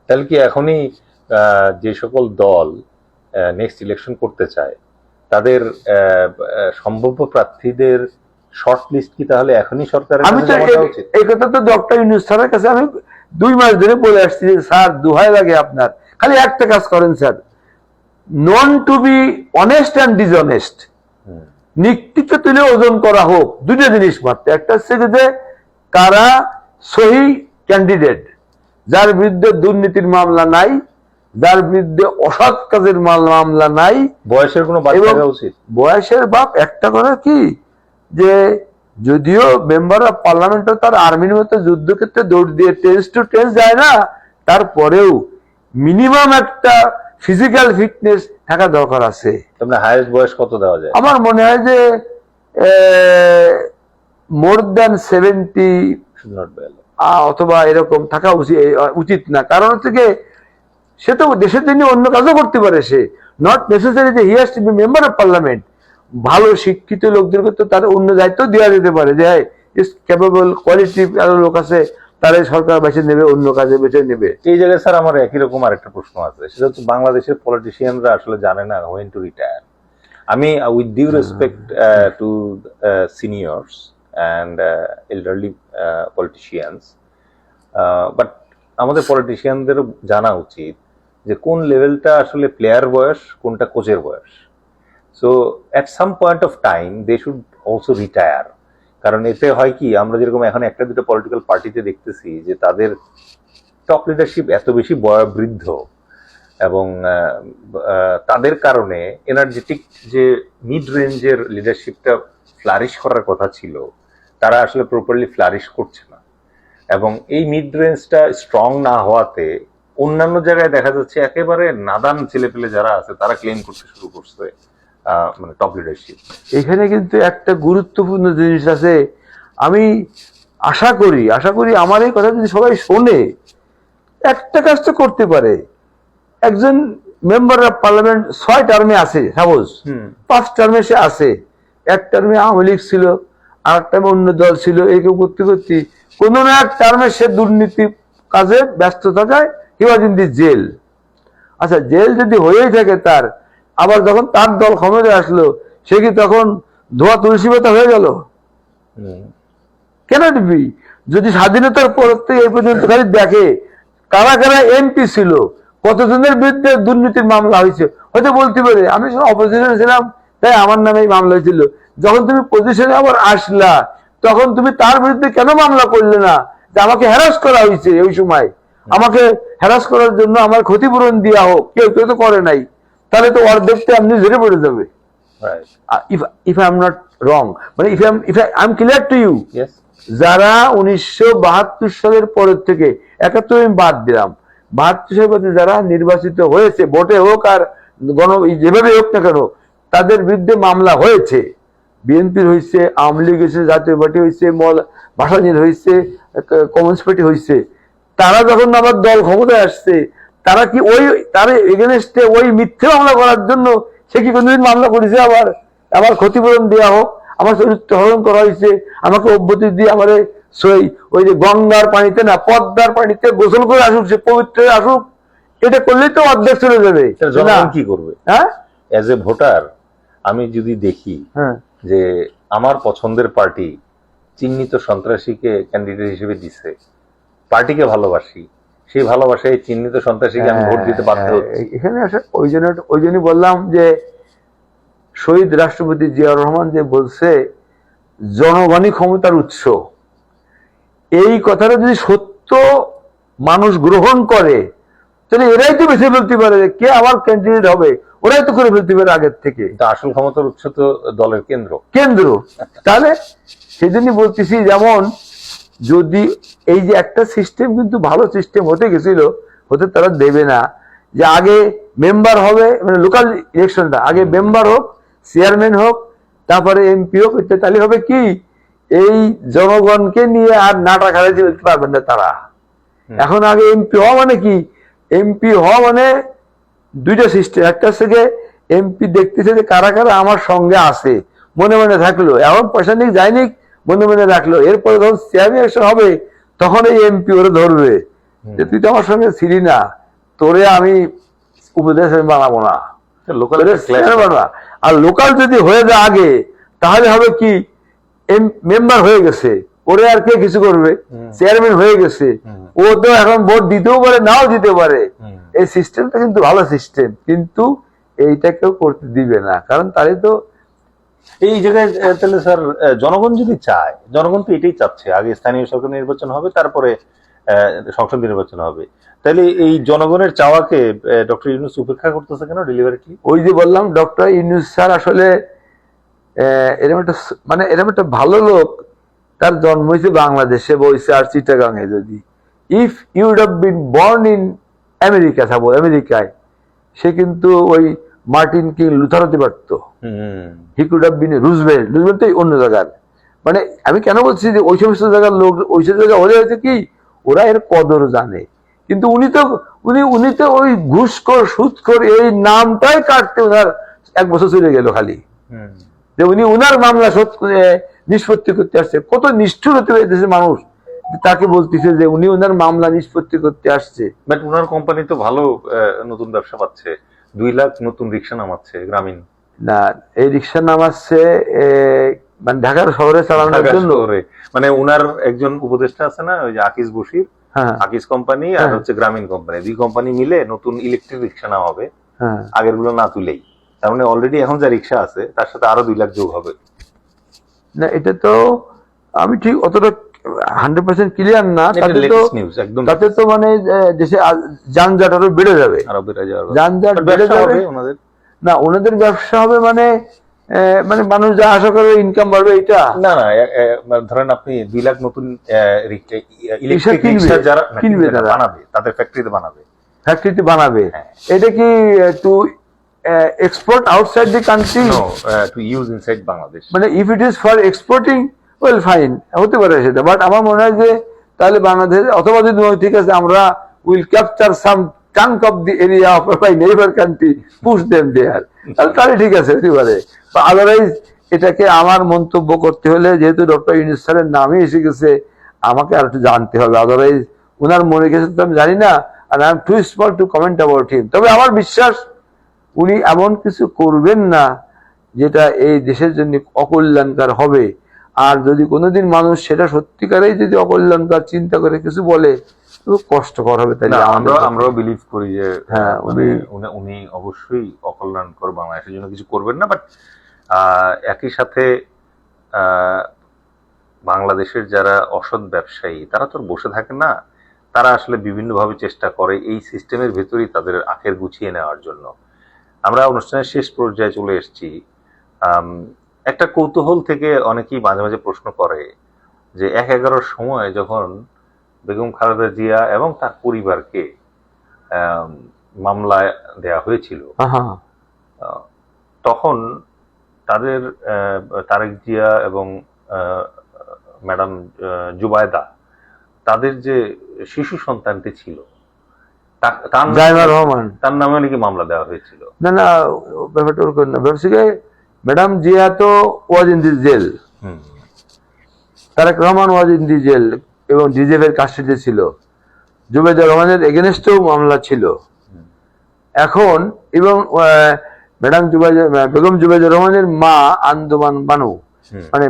তাহলে কি এখনই যে সকল দল নেক্সট ইলেকশন করতে চায়, তাদের সম্ভাব্য প্রার্থীদের শর্ট লিস্ট কি তাহলে এখনই সরকারের আমি কাছে তো জমা দেওয়া উচিত? এই কথা তো ডক্টর ইউনূস স্যারের কাছে আমি 2 মাস ধরে বলে আসছি যে স্যার দোহাই লাগে আপনার, খালি একটা কাজ করেন sir, none to be honest and dishonest, নিকটিকে তুলে ওজন করা হোক। দুটো জিনিস মাত্র, একটা হচ্ছে যে কারা সহি ক্যান্ডিডেট, যার বিরুদ্ধে দুর্নীতির মামলা নাই, যার বিরুদ্ধে অসৎ কাজের মামলা নাই। বয়সের কোনো বাদ এবং থাকা উচিত? বয়সের বাপ একটা কথা কি, যে যদিও মেম্বার অফ পার্লামেন্টও তার আর্মির মতো যুদ্ধক্ষেত্রে দৌড় দিয়ে টেন্স টু টেন্স যায় না, তারপরেও মিনিমাম একটা ফিজিক্যাল ফিটনেস থাকা দরকার আছে। তাহলে হাইয়েস্ট বয়স কত দেওয়া যায়? আমার মনে হয় যে more than 70 Should not be allowed. অথবা এরকম থাকা উচিত না। কারণ হচ্ছে কি, সে তো দেশের জন্য অন্য কাজও করতে পারে, সে নট নেসেসারি যে he has to be member of parliament. ভালো শিক্ষিত লোকদেরকে তো তার অন্য দায়িত্ব দেওয়া যেতে পারে, যে ক্যাপেবল কোয়ালিটি লোক আছে, তারাই সরকার বেছে নেবে, অন্য কাজে বেছে নেবে। এই জায়গায় স্যার আমার একই রকম আরেকটা প্রশ্ন আছে, সেটা হচ্ছে বাংলাদেশের পলিটিশিয়ানরা আসলে জানে না হোয়েন টু রিটায়ার। আমি with due respect to seniors and elderly politicians, but আমাদের পলিটিশিয়ানদেরও জানা উচিত যে কোন লেভেলটা আসলে প্লেয়ার বয়স, কোনটা কোচের বয়স। So at some point of time they should also retire. কারণ এতে হয় কি, আমরা যেরকম এখন একটা দুটো পলিটিক্যাল পার্টিতে দেখতেছি যে তাদের টপ লিডারশিপ এত বেশি বয়োবৃদ্ধ, এবং তাদের কারণে এনার্জেটিক যে মিড রেঞ্জের লিডারশিপটা ফ্লারিশ করার কথা ছিল, তারা আসলে প্রপারলি ফ্লারিশ করছে না। এবং এই মিড রেঞ্জটা স্ট্রং না হওয়াতে অন্যান্য জায়গায় দেখা যাচ্ছে একেবারে নাদান ছেলেপেলে যারা আছে তারা ক্লেম করতে শুরু করছে মানে টপ লিডারশিপ। এখানে কিন্তু একটা গুরুত্বপূর্ণ জিনিস আছে। আমি আশা করি আমার এই কথা যদি সবাই শোনে, একটা কাজ তো করতে পারে। একজন মেম্বার অফ পার্লামেন্ট 6 টার্মে আছে, সাপোজ 5 টার্মে সে আছে, এক টার্মে আওয়ামী লীগ ছিল, আর এক টার্মে অন্য দল ছিল, এরকম করতে করতে কোনো না এক টার্মে সে দুর্নীতি কাজে ব্যস্ত থাকায় হি ওয়াজ ইন দি জেল। আচ্ছা, জেল যদি হয়েই থাকে তার, আবার যখন তার দল ক্ষমতায় আসলো, সে কি তখন ধোয়া তুলসী পাতা হয়ে গেল? কেন দিবি? যদি স্বাধীনতার পর থেকে এই পর্যন্ত খালি দেখে কারা কারা এমপি ছিল, কতজনের বিরুদ্ধে দুর্নীতির মামলা হয়েছে, হয়তো বলতে পারে আমি অপোজিশনে ছিলাম তাই আমার নামে মামলা হয়েছিল। যখন তুমি পজিশনে আবার আসলা, তখন তুমি তার বিরুদ্ধে কেন মামলা করলে না, যে আমাকে হ্যারাস করা হয়েছে, ওই সময় আমাকে হ্যারাস করার জন্য আমার ক্ষতিপূরণ দেওয়া হোক, কেউ কেউ তো করে নাই, তাহলে তো অর্ধেকটা আপনি ঝরে পড়ে যাবে। If I am not wrong, মানে if I am clear to you, যারা 1972 সালের পরের থেকে, 71 আমি বাদ দিলাম, 72 সালের পরে যারা নির্বাচিত হয়েছে, ভোটে হোক আর যেভাবে হোক না কেন, তাদের বিরুদ্ধে মামলা হয়েছে। বিএনপির হয়েছে, আওয়ামী লীগ হয়েছে, জাতীয় পার্টি হয়েছে, ভাষানীর হয়েছে, কমিউনিস্ট পার্টি হয়েছে। তারা যখন আবার দল ক্ষমতায় আসছে, তারা কি ওই তার এগেনস্টে ওই মিথ্যে মামলা করার জন্য সে কি কোনদিন মামলা করেছে আবার ক্ষতিপূরণ দেওয়া হোক, আমার চরিত্র হরণ করা হয়েছে, আমাকে অব্যাহতি দিয়ে আমার ওই যে গঙ্গার পানিতে না পদ্মার পানিতে গোসল করে আসুক, সে পবিত্র আসুক, এটা করলেই তো অর্ধেক চলে যাবে। জনগণ কি করবে? হ্যাঁ, এজ এ ভোটার আমি যদি দেখি যে আমার পছন্দের পার্টি চিহ্নিত সন্ত্রাসীকে ক্যান্ডিডেট হিসেবে দিছে, পার্টিকে ভালোবাসি, সেই ভালোবাসায় চিহ্নিত সন্ত্রাসীকে আমি ভোট দিতে বাধ্য হচ্ছি। এখানে ওই জন্যই বললাম যে শহীদ রাষ্ট্রপতি জিয়াউর রহমান যে বলছে জনগণই ক্ষমতার উৎস, এই কথাটা যদি সত্য মানুষ গ্রহণ করে, তাহলে এরাই তো বেছে ফেলতে পারে কে আবার ক্যান্ডিডেট হবে, ওরাই তো করে ফেলতে পারে আগের থেকে। আসল ক্ষমতার উৎস তো দলের কেন্দ্র। তাহলে সেই জন্য বলতেছি, যেমন যদি এই যে একটা সিস্টেম কিন্তু ভালো সিস্টেম হতে গেছিল, হতে তারা দেবে না, যে আগে মেম্বার হবে, মানে লোকাল ইলেকশনটা আগে মেম্বার হোক, চেয়ারম্যান হোক, তারপরে এমপি হোক, তাহলে হবে কি এই জনগণকে নিয়ে আর নাটা খেলাতে ফেলতে পারবেন না তারা। এখন আগে এমপি হওয়া মানে কি, এমপি হওয়া মানে দুইটা সিস্টেম, একটা থেকে এমপি দেখতেছে যে কারা কারা আমার সঙ্গে আছে, মনে মনে থাকলো, এখন পয়সা নিয়ে যায়নি, মনে মনে রাখলো, এরপরে যখন চেয়ারম্যান ইলেকশন হবে তখন এই এমপি ওরা ধরবে যে তুই তো আমার সঙ্গে ছিলি না, তোরে আমি উপদেশ বানাবো না, আর লোকাল যদি হয়ে যায় আগে, তাহলে হবে কি মেম্বার হয়ে গেছে, ওরে আর কে কিছু করবে, চেয়ারম্যান হয়ে গেছে, ও তো এখন ভোট দিতেও পারে নাও দিতে পারে। এই সিস্টেমটা কিন্তু ভালো সিস্টেম, কিন্তু এইটা কেউ করতে দিবে না, কারণ তারই তো এই জায়গায় তাহলে স্যার জনগণ যদি চায়, জনগণ তো এটাই চাচ্ছে, আগে স্থানীয় সরকার নির্বাচন হবে, তারপরে সংসদ নির্বাচন হবে, তাহলে এই জনগণের চাওয়াকে ডক্টর ইউনূস উপেক্ষা করতেছে কেন ডেলিভারিটলি? ওই যে বললাম ডক্টর ইউনূস স্যার আসলে এরকম একটা ভালো লোক, তার জন্ম হয়েছে বাংলাদেশে, বইছে আর চিটাগাঙে। যদি if you would have been born in America, থাকবো আমেরিকায়, সে কিন্তু ওই মার্টিন কিং লুথার হতে পারতো। He could have been Roosevelt, Roosevelt তো অন্য জায়গার। মানে আমি কেন বলছি যে ওই সমস্ত জায়গার লোক, ওই সব জায়গায় ওরা হয়েছে কি, ওরা এর কদর জানে, কিন্তু উনি তো ওই ঘুষখোর সুদখোর এই নামটাই কাটতে ওনার 1 বছর চলে গেল খালি, যে উনি উনার মামলা নিষ্পত্তি করতে আসছে। কত নিষ্ঠুর হতে পেরেছে মানুষ, তাকে বলতেছে যে উনি উনার মামলা নিষ্পত্তি করতে আসছে। বাট উনার কোম্পানি তো ভালো নতুন ব্যবসা পাচ্ছে, 2 লাখ নতুন রিক্সা নামাচ্ছে গ্রামীণ। না, এই রিক্সা নামাচ্ছে মানে ঢাকার শহরে চালানোর জন্য। মানে উনার একজন উপদেষ্টা আছে না, ওই যে আকিজ বশির, আকিজ কোম্পানি আর হচ্ছে গ্রামীণ কোম্পানি, 2 কোম্পানি মিলে নতুন ইলেকট্রিক রিক্সা নামাবে, আগের গুলো না তুলেই। তার মানে অলরেডি এখন যা রিক্সা আছে তার সাথে আরো 2 লাখ যোগ হবে। না, এটা তো আমি ঠিক অতটা 100% ক্লিয়ার না। তাতে তো মানে দেশে যানজট আরো বেড়ে যাবে, যানজট বেড়ে যাবে। না, ওনাদের ব্যবসা হবে মানে মানুষ যা আশা করবে ইনকাম বাড়বে, এটা না। ধরেন আপনি 2 লাখ নতুন ইলেকট্রিক রিক্সা যারা কিনবে, তারা বানাবে, তাদের ফ্যাক্টরিতে বানাবে। এটা কি two export outside the country? No, to use inside Bangladesh. মানে if it is for exporting, well fine, হতে পারে সেটা, বাট আমার মনে হয় যে তাহলে বাংলাদেশ, অথবা যদি ঠিক আছে আমরা will capture some chunk of the area of my neighbor country, push them there, তাহলে ঠিক আছে, হতে পারে। আদারওয়াইজ এটাকে আমার মন্তব্য করতে হলে, যেহেতু ডক্টর ইউনূস স্যারের নামে এসে গেছে, আমাকে আর একটু জানতে হবে, আদারওয়াইজ ওনার মনে গেছে তো আমি জানি না, আর I am too small to comment about him. তবে আমার বিশ্বাস উনি এমন কিছু করবেন না যেটা এই দেশের জন্য অকল্যাণকার হবে। আর যদি কোনোদিন মানুষ সেটা সত্যিকারেই যদি অকল্যাণকার চিন্তা করে কিছু বলে, কষ্টকর হবে। তাই আমরাও বিলিভ করি যে উনি অবশ্যই অকল্যাণকর বাংলাদেশের জন্য কিছু করবেন না। বাট একই সাথে বাংলাদেশের যারা অসৎ ব্যবসায়ী, তারা তো বসে থাকে না, তারা আসলে বিভিন্নভাবে চেষ্টা করে এই সিস্টেমের ভেতরেই তাদের আখের গুছিয়ে নেওয়ার জন্য। আমরা অনুষ্ঠানের শেষ পর্যায়ে চলে এসেছি। একটা কৌতূহল থেকে অনেকেই মাঝে মাঝে প্রশ্ন করে যে 1/11 সময় যখন বেগম খালেদা জিয়া এবং তার পরিবারকে মামলা দেয়া হয়েছিল, তখন তাদের তারেক জিয়া এবং ম্যাডাম জুবাইদা, তাদের যে শিশু সন্তানটি ছিল তার নামে নাকি মামলা দেওয়া হয়েছিল। না, ব্যাপারটা ওরকম না। ম্যাডাম জিয়া তো was in the jail, Tarek Rahman was in the jail এবং ডিজিএফ এর কাস্টডিতে ছিল। জুবাইদা রহমানের এগেনস্টেও মামলা ছিল এখন। এবং বেগম জুবাইদা রহমানের মা আন্দোমান বানু, মানে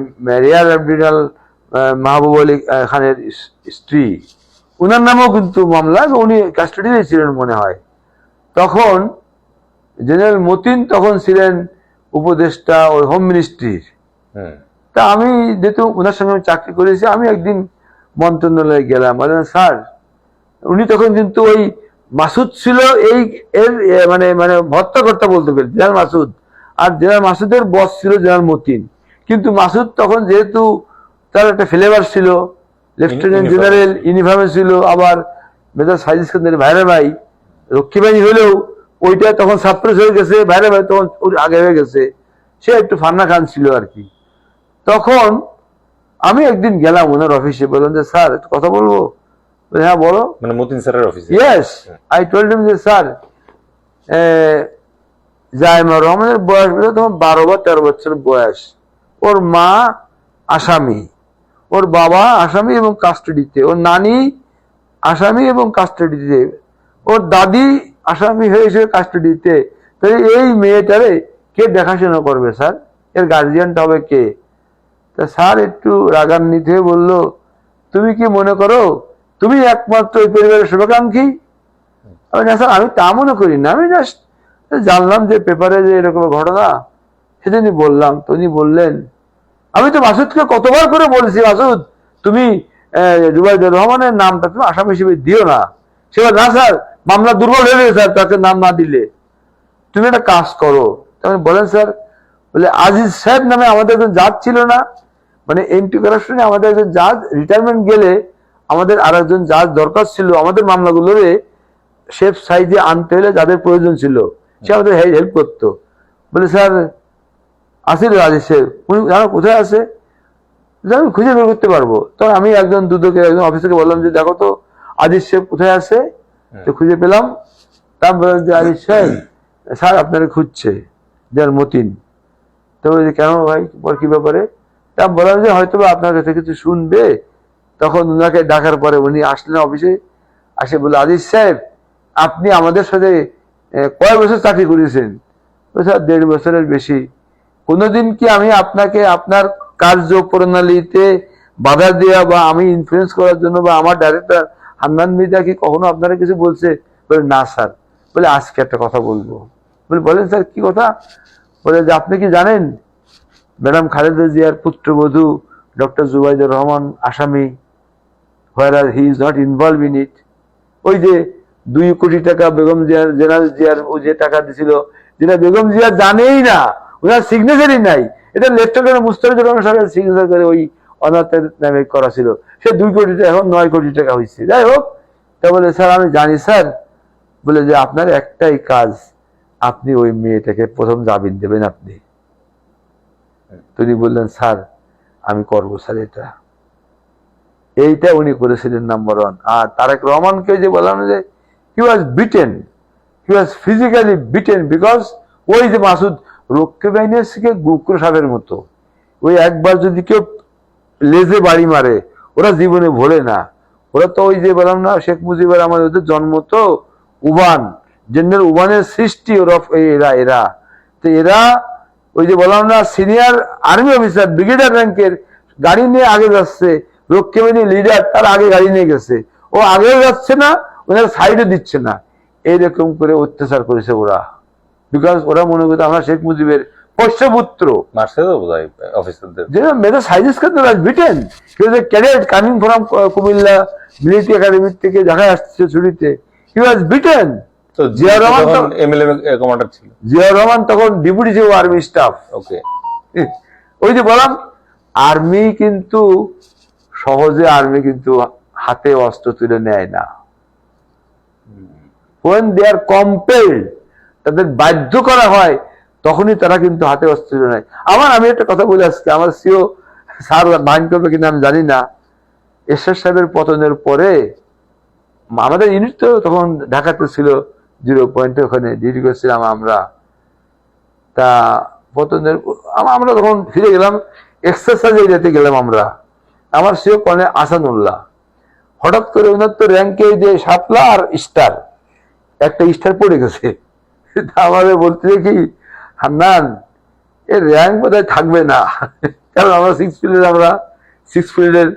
রিয়ার অ্যাডমিরাল মাহবুব আলী খানের স্ত্রী, উনার নামেও কিন্তু মামলা, উনি কাস্টডিতে ছিলেন মনে হয়। তখন জেনারেল মতিন তখন ছিলেন উপদেষ্টা ওই হোম মিনিস্ট্রির। তা আমি যেহেতু ওনার সঙ্গে চাকরি করেছি, আমি একদিন মন্ত্রণালয়ে গেলাম, বললাম স্যার, উনি তখন কিন্তু ওই মাসুদ ছিল এই এর মানে ভর্তাকর্তা বলতে পারি, জেনারেল মাসুদ, আর জেনারেল মাসুদের বস ছিল জেনারেল মতিন। কিন্তু মাসুদ তখন যেহেতু তার একটা ফ্লেভার ছিল, লেফটেন্যান্ট জেনারেল ইউনিফর্মে ছিল, আবার মেজর সাইদ ইস্কান্দারের ভাইরা ভাই, রক্ষী বাহিনী হলেও ওইটা তখন সাপ্রেস হয়ে গেছে, ভাইরা ভাই তখন আগে হয়ে গেছে, সে একটু ফান্না খান ছিল আর কি। তখন আমি একদিন গেলাম ওনার অফিসে, বললাম যে স্যার একটু কথা বলবো। হ্যাঁ বলো। মানে মতিন স্যারের অফিসে? ইয়েস, আই টোল্ড হিম যে স্যার, জাইমুর রহমানের বয়স বলে তখন 12 বা 13 বছর বয়স, ওর মা আসামি, ওর বাবা আসামি এবং কাস্টডিতে, ওর নানি আসামি এবং কাস্টডিতে, ওর দাদি আসামি হয়েছে কাস্টডিতে। তাহলে এই মেয়েটারে কে দেখাশোনা করবে স্যার? এর গার্জিয়ানটা হবে কে? তা স্যার একটু রাগান্বিত হয়ে বললো, তুমি কি মনে করো তুমি একমাত্র ওই পরিবারের শুভাকাঙ্ক্ষী? আমি না স্যার, আমি তা মনে করি না, আমি জাস্ট জানলাম যে পেপারে যে এরকম ঘটনা, সেজন্যই বললাম। তো উনি বললেন, আমি তো মাসুদকে কতবার করে বলছি, মাসুদ তুমি জুবাইদুর রহমানের নামটা তুমি আসামি হিসেবে দিও না। সে বলে, না স্যার, মামলা দুর্বল হয়ে গেছে স্যার, তাকে নাম না দিলে। তুমি একটা কাজ করো। তখন বলেন স্যার, বলে আজিজ সাহেব নামে আমাদের একজন জাজ ছিল না, মানে এন্টি কারাপশনে আমাদের একজন জাজ রিটায়ারমেন্ট গেলে আমাদের আর একজন জাজ দরকার ছিল আমাদের মামলাগুলোরে শেফ সাইজে আনতে হলে যাদের প্রয়োজন ছিল, সে আমাদের হেল্প করতো। বলে স্যার আসিল আজিজ সাহেব, উনি জানো কোথায় আছে? আমি খুঁজে বের করতে পারবো। তখন আমি একজন দুদকের একজন অফিসারকে বললাম যে দেখো তো আজিজ সাহেব কোথায় আছে। তো খুঁজে পেলাম। তার বললাম যে আজিজ সাহেব, স্যার আপনারা খুঁজছে, যার মতিন। তো বলছি কেন ভাই, কি ব্যাপারে? তা বললাম যে হয়তো আপনার কাছে কিছু শুনবে। তখন ওনাকে ডাকার পরে উনি আসলেন অফিসে, আসে বলে, আজিজ সাহেব আপনি আমাদের সাথে কয় বছর চাকরি করেছেন? স্যার 1.5 বছরের বেশি। কোনোদিন কি আমি আপনাকে আপনার কার্যপ্রণালীতে বাধা দেওয়া বা আমি ইনফ্লুয়েন্স করার জন্য বা আমার ডাইরেক্টর হান্নান মৃধা কি কখনো আপনারা কিছু বলছে? বলে না স্যার। বলে আজকে একটা কথা বলবো। বলে বলেন স্যার, কি কথা? বলে যে আপনি কি জানেন ম্যাডাম খালেদা জিয়ার পুত্রবধূ ডক্টর জুবাইদুর রহমান আসামি, whereas he is not involved in it? ওই যে 2 কোটি টাকা বেগম জিয়ার, জেনারেল জিয়ার ও যে টাকা দিছিল, যেটা বেগম জিয়া জানেই না, ওনার সিগনেচারই নাই, এটা লেফটেন্যান্ট মুস্তাফিজুর রহমান সাহেবের সিগনেচার করে ওই অনাথের নামে করা ছিল। সে 2 কোটি টাকা এখন 9 কোটি টাকা হয়েছে। যাই হোক, তা বলে স্যার আমি জানি স্যার। বলে যে আপনার একটাই কাজ, আপনি ওই মেয়েটাকে প্রথম জামিন দেবেন আপনি। তিনি বললেন স্যার আমি করবো স্যার এটা। এইটা উনি করেছিলেন নাম্বার 1। আর তারেক রহমানকে যে বললাম যে he was beaten, he was physically beaten, because ওই যে মাসুদ রক্ষে বাহিনীর থেকে গুকুর সাহেবের মতো, ওই একবার যদি কেউ লেজে বাড়ি মারে ওরা জীবনে ভোলে না। ওরা তো ওই যে বললাম না, শেখ মুজিবুর রহমান ওদের জন্ম তো উবান, জেনারেল উবানের সৃষ্টি ওরা, এরা তো এরা ওই যে বললাম না, সিনিয়র আর্মি অফিসার ব্রিগেডিয়ার র্যাঙ্কের গাড়ি নিয়ে আগে যাচ্ছে, রক্ষে বাহিনীর লিডার তার আগে গাড়ি নিয়ে গেছে, ও আগেও যাচ্ছে না, ওনার সাইডে দিচ্ছে না, এইরকম করে অত্যাচার করেছে ওরা। বিকজ ওরা মনে করতো আমরা শেখ মুজিবের পোষ্যপুত্র। মেজর সাইজিস beaten, cadet coming from Comilla military academy থেকে ঢাকায় আসছে ছুটিতে, he was beaten. Zia Rahman তখন deputy chief army staff. Okay, ওই যে বললাম আর্মি কিন্তু সহজে হাতে অস্ত্র তুলে নেয় না। when they are compelled, তাদের বাধ্য করা হয়, তখনই তারা কিন্তু হাতে অস্ত্র তুলে নেয়। আমি একটা কথা বলে আসছি, আমার সিও স্যার মাইন্ড করবে কিনা আমি জানি না, এরশাদ সাহেবের পতনের পরে আমাদের ইউনিট তো তখন ঢাকাতে ছিল, 0 পয়েন্টে ওখানে ডিউটি করছিলাম আমরা। তা পতনের আমরা তখন ফিরে গেলাম, এক্সারসাইজ এরিয়াতে গেলাম আমরা। আমার সিও কর্নেল আসানুল্লাহ, হঠাৎ করে ওনার তো র্যাঙ্কে যে শাপলা আর স্টার, একটা স্টার পড়ে গেছে। আমাদের বলতে কি হান্নান এর র্যাঙ্ক বোধহয় থাকবে না, কারণ আমরা 6 ফিল্ডের।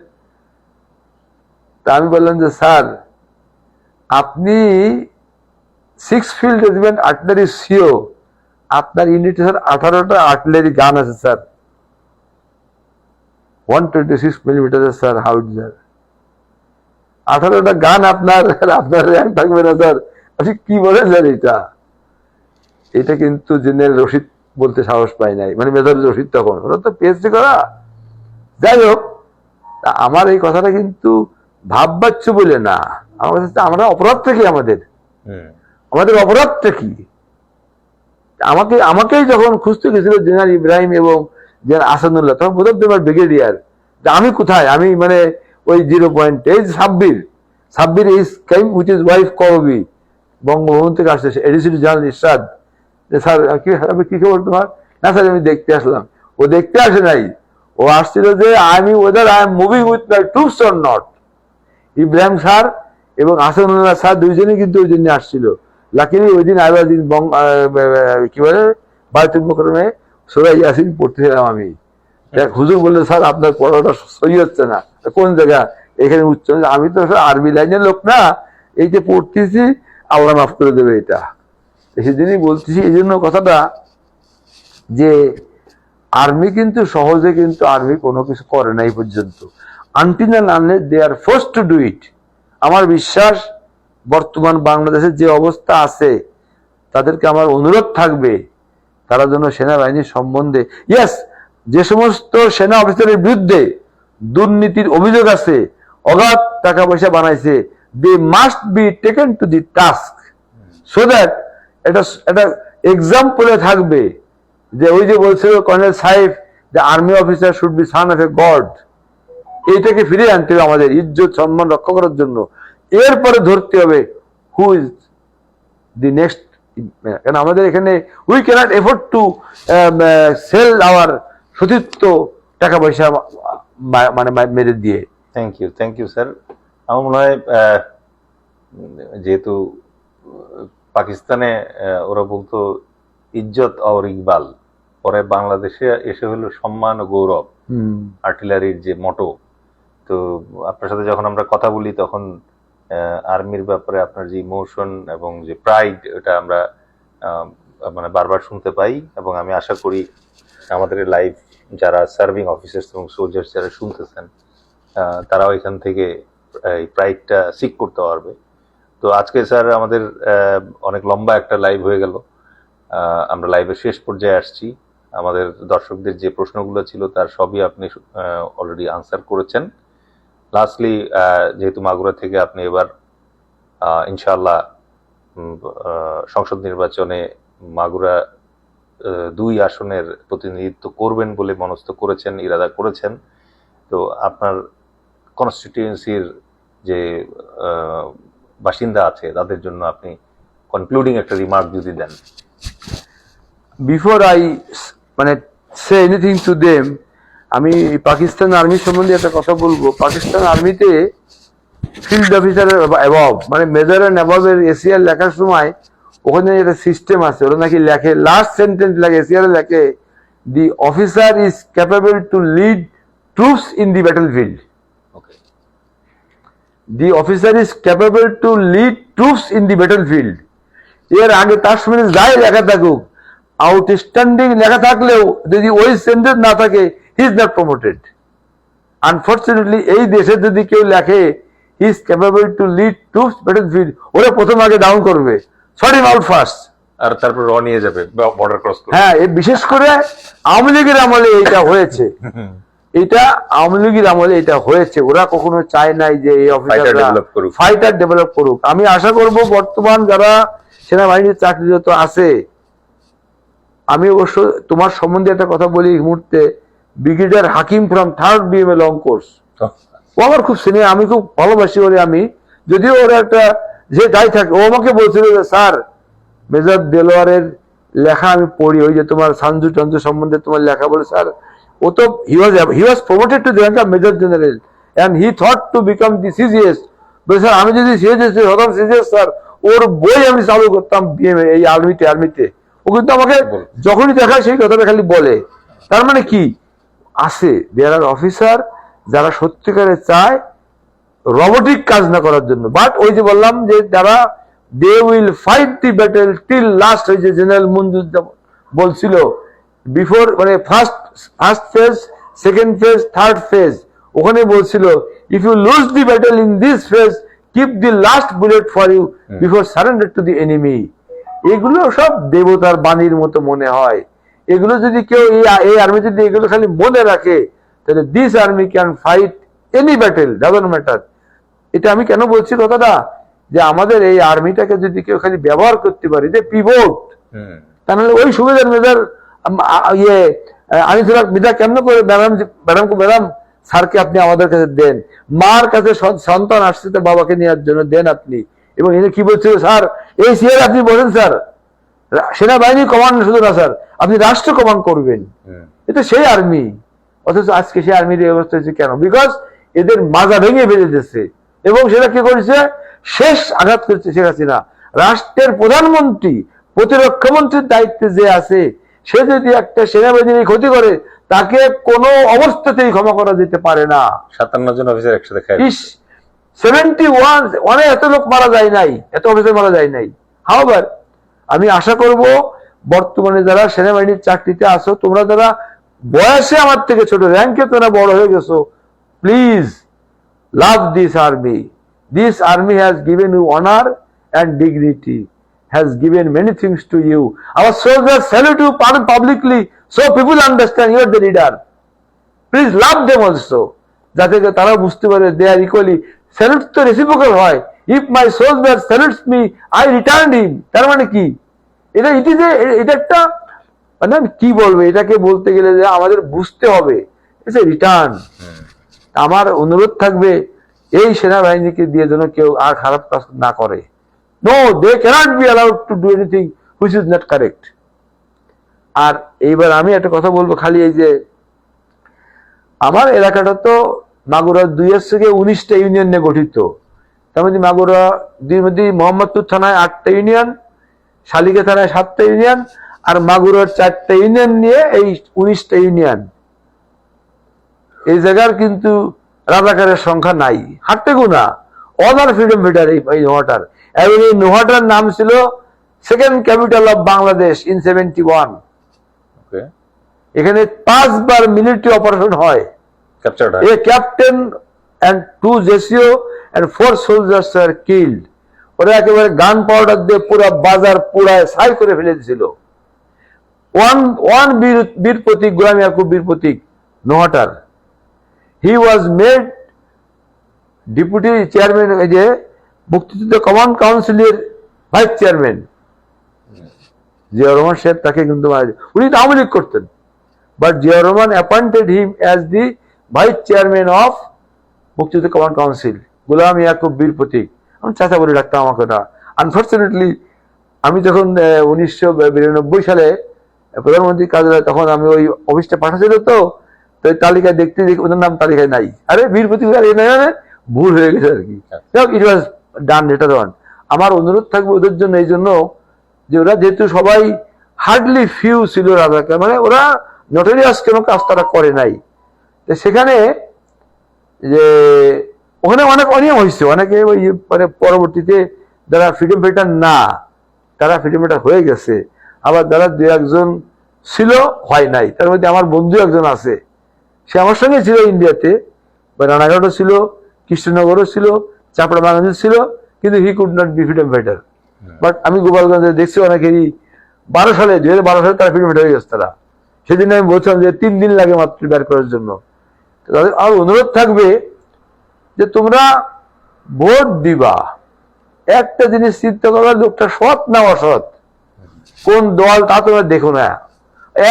তা আমি বললাম যে স্যার আপনি 6 ফিল্ড রেজিমেন্ট আর্টিলারি সিও, আপনার ইউনিটে স্যার 18টা আর্টিলারি গান আছে স্যার, 126 মিলিমিটার স্যার হাউইটজার, 18টা গান আপনার র্যাঙ্ক থাকবে না স্যার। আপনি কি বলেন স্যার? এটা কিন্তু জেনারেল রশিদ বলতে সাহস পায় নাই, মানে মেজর রশিদ, তখন ওরা তো পিএইচডি করা। যাই হোক, আমার এই কথাটা কিন্তু ভাববাচ্ছ বলে না, আমার কাছে আমরা অপরাধটা কি, আমাদের অপরাধটা কি? আমাকেই যখন খুঁজতে গেছিল জেনারেল ইব্রাহিম এবং জেনারেল আসানুল্লাহ, তখন বোধ হয় ব্রিগেডিয়ার, আমি কোথায়, আমি মানে ওই 0 পয়েন্ট, এই Sabbir is Qayyim with is wife কবি, বঙ্গভবন থেকে আসছে এডিসিটি জেনারেল ইরশাদ, স্যার কি খবর তোমার? না স্যার আমি দেখতে আসলাম। ও দেখতে আসে নাই, ও আসছিল যে I am moving with my troops or not. Ibrahim sir এবং আসানুল্লাহ স্যার দুইজনই কিন্তু ওই জন্য আসছিল। লাকিলি ওই দিন কি বলে বায়তুল মুকাররমে সূরা ইয়াসিন পড়তেছিলাম আমি। হুজুর বললে স্যার আপনার পড়াটা সহি হচ্ছে না, কোন জায়গা, এখানে উচ্চ, আমি তো আরবি লাইনের লোক না, এই যে পড়তেছি আল্লাহ মাফ করে দেবে, এটা সেদিনই বলতেছি। এই জন্য কথাটা যে আর্মি কিন্তু সহজে কিন্তু আর্মি কোনো কিছু করে না এই পর্যন্ত, until and unless they are forced to do it. আমার বিশ্বাস বর্তমান বাংলাদেশের যে অবস্থা আছে, তাদেরকে আমার অনুরোধ থাকবে তারা যেন সেনাবাহিনীর সম্বন্ধে, ইয়েস, যে সমস্ত সেনা অফিসারের বিরুদ্ধে দুর্নীতির অভিযোগ আছে, অগাধ টাকা পয়সা বানাইছে, they must be taken to the task, so that এটা এক্সাম্পলে থাকবে যে ওই যে বলছিল কর্নেল সাহেব, the army officer should be son of a god, এইটাকে ফিরিয়ে আনতে হবে আমাদের ইজ্জত সম্মান রক্ষা করার জন্য। এরপরে ধরতে হবে হু ইজ দি নেক্সট, কারণ আমাদের এখানে we can't afford to sell our সতীর্থ টাকা পয়সা মানে মেরে দিয়ে। Thank you sir. আমার মনে হয় যেহেতু পাকিস্তানে ওরা বলতো ইজ্জত আর ইকবাল, পরে বাংলাদেশে এসে হলো সম্মান ও গৌরব, আর্টিলারির যে মটো। তো আপনার সাথে যখন আমরা কথা বলি তখন আর্মির ব্যাপারে আপনার যে ইমোশন এবং যে প্রাইড, এটা আমরা মানে বারবার শুনতে পাই, এবং আমি আশা করি আমাদের লাইভ যারা সার্ভিং অফিসার্স এবং সোলজার্স যারা শুনতেছেন তারাও এখান থেকে এই প্রাইডটা সিক করতে পারবে। তো আজকে স্যার আমাদের অনেক লম্বা একটা লাইভ হয়ে গেল, আমরা লাইভের শেষ পর্যায়ে আসছি। আমাদের দর্শকদের যে প্রশ্নগুলো ছিল তার সবই আপনি অলরেডি আনসার করেছেন। লাস্টলি যেহেতু মাগুরা থেকে আপনি এবার ইনশাআল্লাহ সংসদ নির্বাচনে মাগুরা 2 আসনের প্রতিনিধিত্ব করবেন বলে মনস্থ করেছেন, ইরাদা করেছেন, তো আপনার কনস্টিটিউয়েন্সির যে বাসিন্দা আছে তাদের জন্য আপনি কনক্লুডিং একটা রিমার্ক যদি দেন। বিফোর আই মানে সে এনিথিং টু দেম, আমি পাকিস্তান আর্মি সম্বন্ধে একটা কথা বলবো। পাকিস্তান আর্মিতে ফিল্ড অফিসারের অ্যাবভ, মানে মেজর অ্যান্ড অ্যাবভের এসিআর লেখার সময় ওখানে একটা সিস্টেম আছে, ওরা নাকি লেখে, লাস্ট সেন্টেন্স লেখে, এসিআর লেখে, the officer is capable to lead troops in the battlefield. The officer is capable to lead troops in the battlefield. এর আগে তার সময় যাই লেখা থাকুক, আউটস্ট্যান্ডিং লেখা থাকলেও যদি ওই সেন্টেন্স না থাকে, he is not promoted. Unfortunately এই দেশে যদি কেউ লেখে he is capable to lead troops battlefield, ওরা প্রথম আগে ডাউন করবে, সরি আউট ফার্স্ট, আর তারপর র নিয়ে যাবে বর্ডার ক্রস করে। হ্যাঁ, বিশেষ করে আওয়ামী লীগের আমলে এটা হয়েছে, এটা আওয়ামী লীগের আমলে এটা হয়েছে। ওরা কখনো চায় নাই যে এই অফিসাররা ফাইটার ডেভেলপ করুক। আমি আশা করব বর্তমান যারা সেনাবাহিনীর চাকরিরত আছে, আমি অবশ্য তোমার সম্বন্ধে একটা কথা বলি এই মুহূর্তে, brigadier Hakim from 3rd BMA long course, ও আমার খুব সিনিয়র, আমি খুব ভালোবাসি ওরে। আমি যদিও ওরা একটা যে যাই থাকে, ও আমাকে বলছিল যে স্যার মেজর দেলোয়ারের লেখা আমি পড়ি, ওই যে তোমার সানজু টানজু সম্বন্ধে তোমার লেখা, বলে স্যার ও তো he was promoted to the rank of major general and he thought to become the CGS. বলে স্যার আমি যদি সিজিএস হতাম, সিজিএস স্যার, ওর বই আমি চালু করতাম বিএমএ এই আর্মিতে। ও কিন্তু আমাকে যখনই দেখায় সেই কথাটা খালি বলে। তার মানে কি আছে, দেয়ার আর অফিসার যারা সত্যিকারে চায় রোবটিক কাজ না করার জন্য, বাট ওই যে বললাম যে যারা they will fight the battle till last, ওই যে জেনারেল মুনজুর বলছিল বিফোর, মানে first phase, second phase, third phase, ওখানে বলছিল if you lose the battle in this phase, keep the last bullet for you before surrender to the enemy. এগুলো সব দেবতার বাণীর মতো মনে হয়। এগুলো যদি কেউ এই আর্মি যদি এগুলো খালি মনে রাখে, তাহলে this army can fight any battle, doesn't matter. এটা আমি কেন বলছি কথাটা, যে আমাদের এই আর্মিটাকে যদি কেউ খালি ব্যবহার করতে পারে, যে পিভট, তাহলে ওই সুবিধার মেজার আনিসুল মিদা কেমন করে ম্যাডাম স্যারকে আপনি আমাদের কাছে দেন, মার কাছে সন্তান আসছে তো বাবাকে নেওয়ার জন্য দেন আপনি। এবং এনে কি বলছিল, স্যার এই সিআর আপনি বলেন স্যার সেনাবাহিনী কমান্ড শুধু না স্যার, আপনি রাষ্ট্র কমান্ড করবেন। এটা সেই আর্মি, অথচ আজকে সেই আর্মির এই অবস্থা হয়েছে কেন? বিকজ এদের মাজা ভেঙে ফেলে দিচ্ছে। এবং সেটা কি করেছে, শেষ আঘাত করেছে শেখ হাসিনা। রাষ্ট্রের প্রধানমন্ত্রী, প্রতিরক্ষা মন্ত্রীর দায়িত্বে যে আছে, সে যদি একটা সেনাবাহিনীর ক্ষতি করে, তাকে কোনো অবস্থাতেই ক্ষমা করা যেতে পারে না। 57 জন অফিসার একসাথে খায়। 71 অনেক এত লোক মারা যায় নাই, এত অফিসার মারা যায় নাই। হাওয়ার আমি আশা করব বর্তমানে যারা সেনাবাহিনীর চাকরিতে আছো, তোমরা যারা বয়সে আমার থেকে ছোট, র্যাঙ্কে তোমরা বড় হয়ে গেছো, please love this army. This army has given you honour and dignity, has given many things to you. Our soldiers salute you publicly so people understand you are the leader. Please love them also, যাতে তারা বুঝতে পারে they are equally. Salute তো reciprocal হয়। If my soldier salutes me, I return him. তার মানে কি? এটা একটা মানে আমি কি বলবো, এটাকে বলতে গেলে যে আমাদের বুঝতে হবে it's a return. আমার অনুরোধ থাকবে এই সেনাবাহিনীকে দিয়ে যেন কেউ আর খারাপ কাজ না করে। No, they cannot be allowed to do anything which is not correct. আর এইবার আমি একটা কথা বলবো, খালি এই যে আমার এলাকাটা তো মাগুরা 2 থেকে 19টা ইউনিয়ন নিয়ে গঠিত। তার মধ্যে মাগুরা মোহাম্মদপুর থানায় 8টা ইউনিয়ন, শালিকা থানায় 7টা ইউনিয়ন, আর মাগুরার 4টা ইউনিয়ন নিয়ে এই 19টা ইউনিয়ন। এই জায়গার কিন্তু রাজাকারের সংখ্যা নাই, হাতে গোনা। অদার ফ্রিডম ফাইটার এই নোহাটার, এবং এই নোহাটার নাম ছিল second capital of Bangladesh in 71। এখানে 5 বার মিলিটারি অপারেশন হয়। A captain and 2 JCO and 4 soldiers were killed. ওরা একেবারে গান পাউডার দিয়ে পুরো বাজার পুরায় ছাই করে ফেলে দিয়েছিল। ওয়ান বীর প্রতীক, গোলাম ইয়াকুব বীর প্রতীক নোহাটার। হি ওয়াজ মেড ডেপুটি চেয়ারম্যান, এই যে মুক্তিযুদ্ধ কমান্ড কাউন্সিলের ভাইস চেয়ারম্যান জিয়াউর রহমান সাহেব তাকে কিন্তু উনি আওয়ামী লীগ করতেন, but Ziaur Rahman appointed him as the vice chairman of মুক্তিযুদ্ধ কমান্ড কাউন্সিল, গোলাম ইয়াকুব বীর প্রতীক। আমি চাচা বলে ডাকতাম আমাকে না। আনফর্চুনেটলি আমি যখন 1992 সালে প্রধানমন্ত্রী কার্যালয়, তখন আমি ওই অফিসটা পাঠাচ্ছিল, তো তালিকায় দেখতে ওদের নাম তালিকায় নাই। আরে বীর প্রতীক ভুল হয়ে গেছে আর কি। ইট ওয়াজ ডান লেটার অন। আমার অনুরোধ থাকবে ওদের জন্য, এই জন্য যে ওরা যেহেতু সবাই হার্ডলি ফিউ ছিল রাজাকার, মানে ওরা নটোরিয়াস কোনো কাজ তারা করে নাই, সেখানে যে ওখানে অনেক অনিয়ম হয়েছে। অনেকে ওই মানে পরবর্তীতে যারা ফ্রিডম ফাইটার না, তারা ফ্রিডম ফাইটার হয়ে গেছে। আবার যারা 2-1 ছিল হয় নাই। তার মধ্যে আমার বন্ধু একজন আছে, সে আমার সঙ্গে ছিল ইন্ডিয়াতে, বা রানাঘাটও ছিল, কৃষ্ণনগরও ছিল, চাপড়া বাগানও ছিল, কিন্তু he could not be freedom fighter. But আমি গোপালগঞ্জে দেখছি অনেকেরই 2012 সালে তারা ফ্রিডম ফাইটার হয়ে গেছে। তারা সেদিন আমি বলছিলাম যে 3 দিন লাগে মাত্র বের করার জন্য। আর অনুরোধ থাকবে যে তোমরা ভোট দিবা, একটা জিনিস চিন্তা করবা, লোকটা সৎ না অসৎ, কোন দল তা তোমরা দেখো না,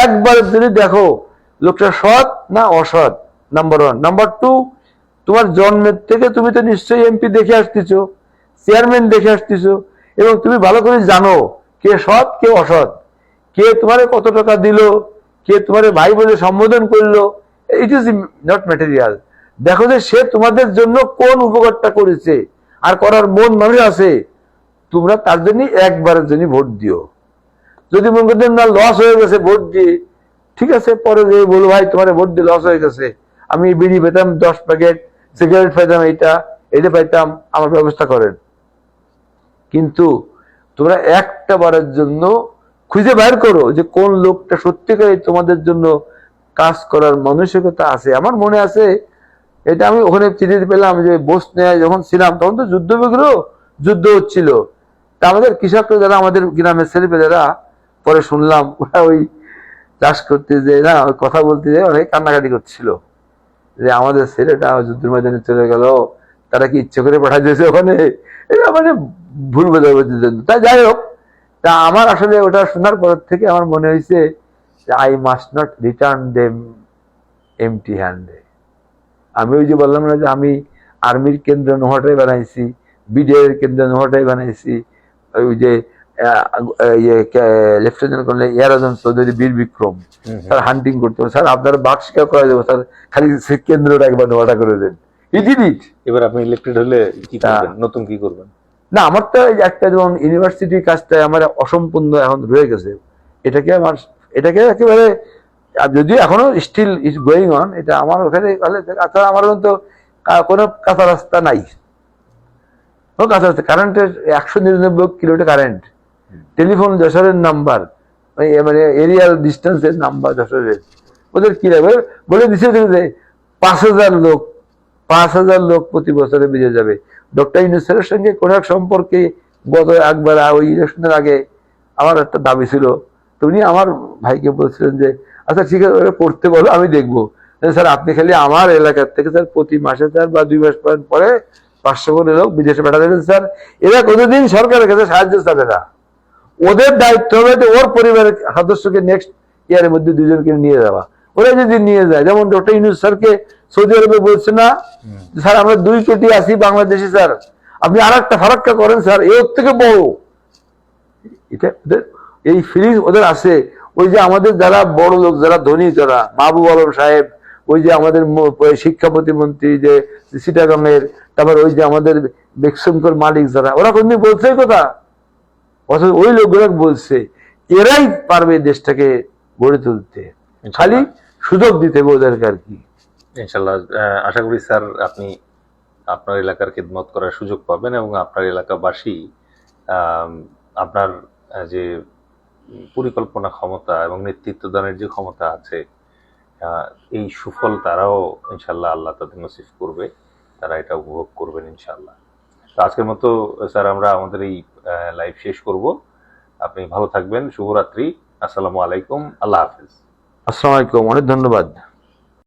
একবার যদি দেখো লোকটা সৎ না অসৎ, নাম্বার 1। নাম্বার 2, তোমার জন্মের থেকে তুমি তো নিশ্চয়ই এমপি দেখে আসতেছো, চেয়ারম্যান দেখে আসতেছো, এবং তুমি ভালো করে জানো কে সৎ কে অসৎ, কে তোমারে কত টাকা দিল, কে তোমারে ভাই বলে সম্বোধন করলো। It is not material. দেখো যে সে তোমাদের জন্য কোন উপকারটা করেছে আর করার মন মানুষ আছে, তোমরা তার জন্য একবারের জন্য ভোট দিও। যদি মনে করতেন না লস হয়ে গেছে ভোট দিয়ে, ঠিক আছে, পরে যে বলো ভাই তোমার ভোট দিয়ে লস হয়ে গেছে, আমি বিড়ি পেতাম 10 প্যাকেট, সিগারেট পাইতাম, এটা পাইতাম, আমার ব্যবস্থা করেন। কিন্তু তোমরা একটা বারের জন্য খুঁজে বের করো যে কোন লোকটা সত্যিকারে তোমাদের জন্য কাজ করার মানসিকতা আছে। আমার মনে আছে, এটা আমি ওখানে চিঠি পেলাম যে বসনিয়ায় যখন ছিলাম, তখন তো যুদ্ধ হচ্ছিল। তা আমাদের কৃষকরা যারা আমাদের গ্রামের ছেলেপেলেরা, পরে শুনলাম ওরা ওই চাষ করতে যে না কথা বলতে যে অনেক কান্নাকাটি করছিল যে আমাদের ছেলেটা যুদ্ধের ময়দানে চলে গেল, তারা কি ইচ্ছে করে পাঠাই দিয়েছে ওখানে, এটা মানে ভুল বোঝাবুঝির জন্য। তাই যাই হোক, তা আমার আসলে ওটা শোনার পর থেকে আমার মনে হয়েছে যে I must not return them empty হ্যান্ডে। আমি ওই যে বললাম না যে আমি আর্মির কেন্দ্র নোহাটাই বানাইছি, বিডিআর এর কেন্দ্র নোহাটাই বানাইছি, ওই যে লেফটেন্যান্ট কর্নেল ইয়ারাজন চৌধুরী বীর বিক্রম, স্যার হান্টিং করতে হবে, স্যার আপনার বাঘ শিকার করা যাবে, স্যার খালি কেন্দ্রটা একবার নোহাটা করে দেন। এবার আপনি ইলেক্টেড হলে কি করবেন, নতুন কি করবেন? না, আমার তো একটা যেমন ইউনিভার্সিটির কাজটা আমার অসম্পূর্ণ এখন রয়ে গেছে, এটাকে একেবারে আর যদিও এখনো স্টিল ইজ গোয়িং অন, এটা আমার ওখানে তাছাড়া আমার তো কোনো কাঁচা রাস্তা নাই, কোনো কাঁচা রাস্তা, কারেন্টের 199 কিলোমিটার কারেন্ট, টেলিফোন যশোরের নাম্বার, মানে এরিয়াল ডিস্টেন্সের নাম্বার যশোরের, ওদের কি লাগবে বলে দিচ্ছে যে 5,000 লোক প্রতি বছরে বেজে যাবে। ডক্টর ইউনূসের সঙ্গে কোন এক সম্পর্কে গত একবার ওই ইলেকশনের আগে আমার একটা দাবি ছিল, তো উনি আমার ভাইকে বলছিলেন যে আচ্ছা ঠিক আছে ওরা করতে বলো, আমি দেখবো। স্যার আপনি খালি আমার এলাকার থেকে স্যার প্রতি মাসে স্যার বা 2 মাস পরে 500 করে লোক বিদেশে পাঠা দেবেন স্যার, এরা কোনোদিন সরকারের কাছে সাহায্য চাবে না, ওদের দায়িত্ব হবে যে ওর পরিবারের সদস্যকে নেক্সট ইয়ারের মধ্যে 2জনকে নিয়ে যাওয়া। ওরা যদি নিয়ে যায়, যেমন ডক্টর ইউনূস স্যারকে সৌদি আরবে বলছে না স্যার আমরা 2 কোটি আছি বাংলাদেশি স্যার, আপনি আর একটা ফারাক্কা করেন স্যার, এর থেকে বড়, এটা ওদের এই ফিলিংস ওদের আছে। ওই যে আমাদের যারা বড় লোক, যারা ধনী, যারা মাহবুব আলম সাহেব, ওই যে আমাদের শিক্ষা প্রতিমন্ত্রী যে চিটাগাংয়ের, তারপর ওই যে আমাদের বেক্সিমকোর মালিক যারা, ওরা কোনদিন বলছে এই কথা? অথচ ওই লোকগুলো বলছে এরাই পারবে দেশটাকে গড়ে তুলতে, খালি সুযোগ দিতে হবে ওদেরকে আর কি। ইনশাল্লাহ আশা করি স্যার আপনি আপনার এলাকার খেদমত করার সুযোগ পাবেন এবং আপনার এলাকাবাসী আপনার যে পরিকল্পনা ক্ষমতা এবং নেতৃত্ব দানের যে ক্ষমতা আছে, এই সুফল তারাও ইনশাল্লাহ আল্লাহ তাদের নসিব করবে, তারা এটা উপভোগ করবেন ইনশাল্লাহ। তো আজকের মতো স্যার আমরা আমাদের এই লাইভ শেষ করব। আপনি ভালো থাকবেন, শুভরাত্রি, আসসালামু আলাইকুম, আল্লাহ হাফেজ। আসসালামু আলাইকুম, অনেক ধন্যবাদ।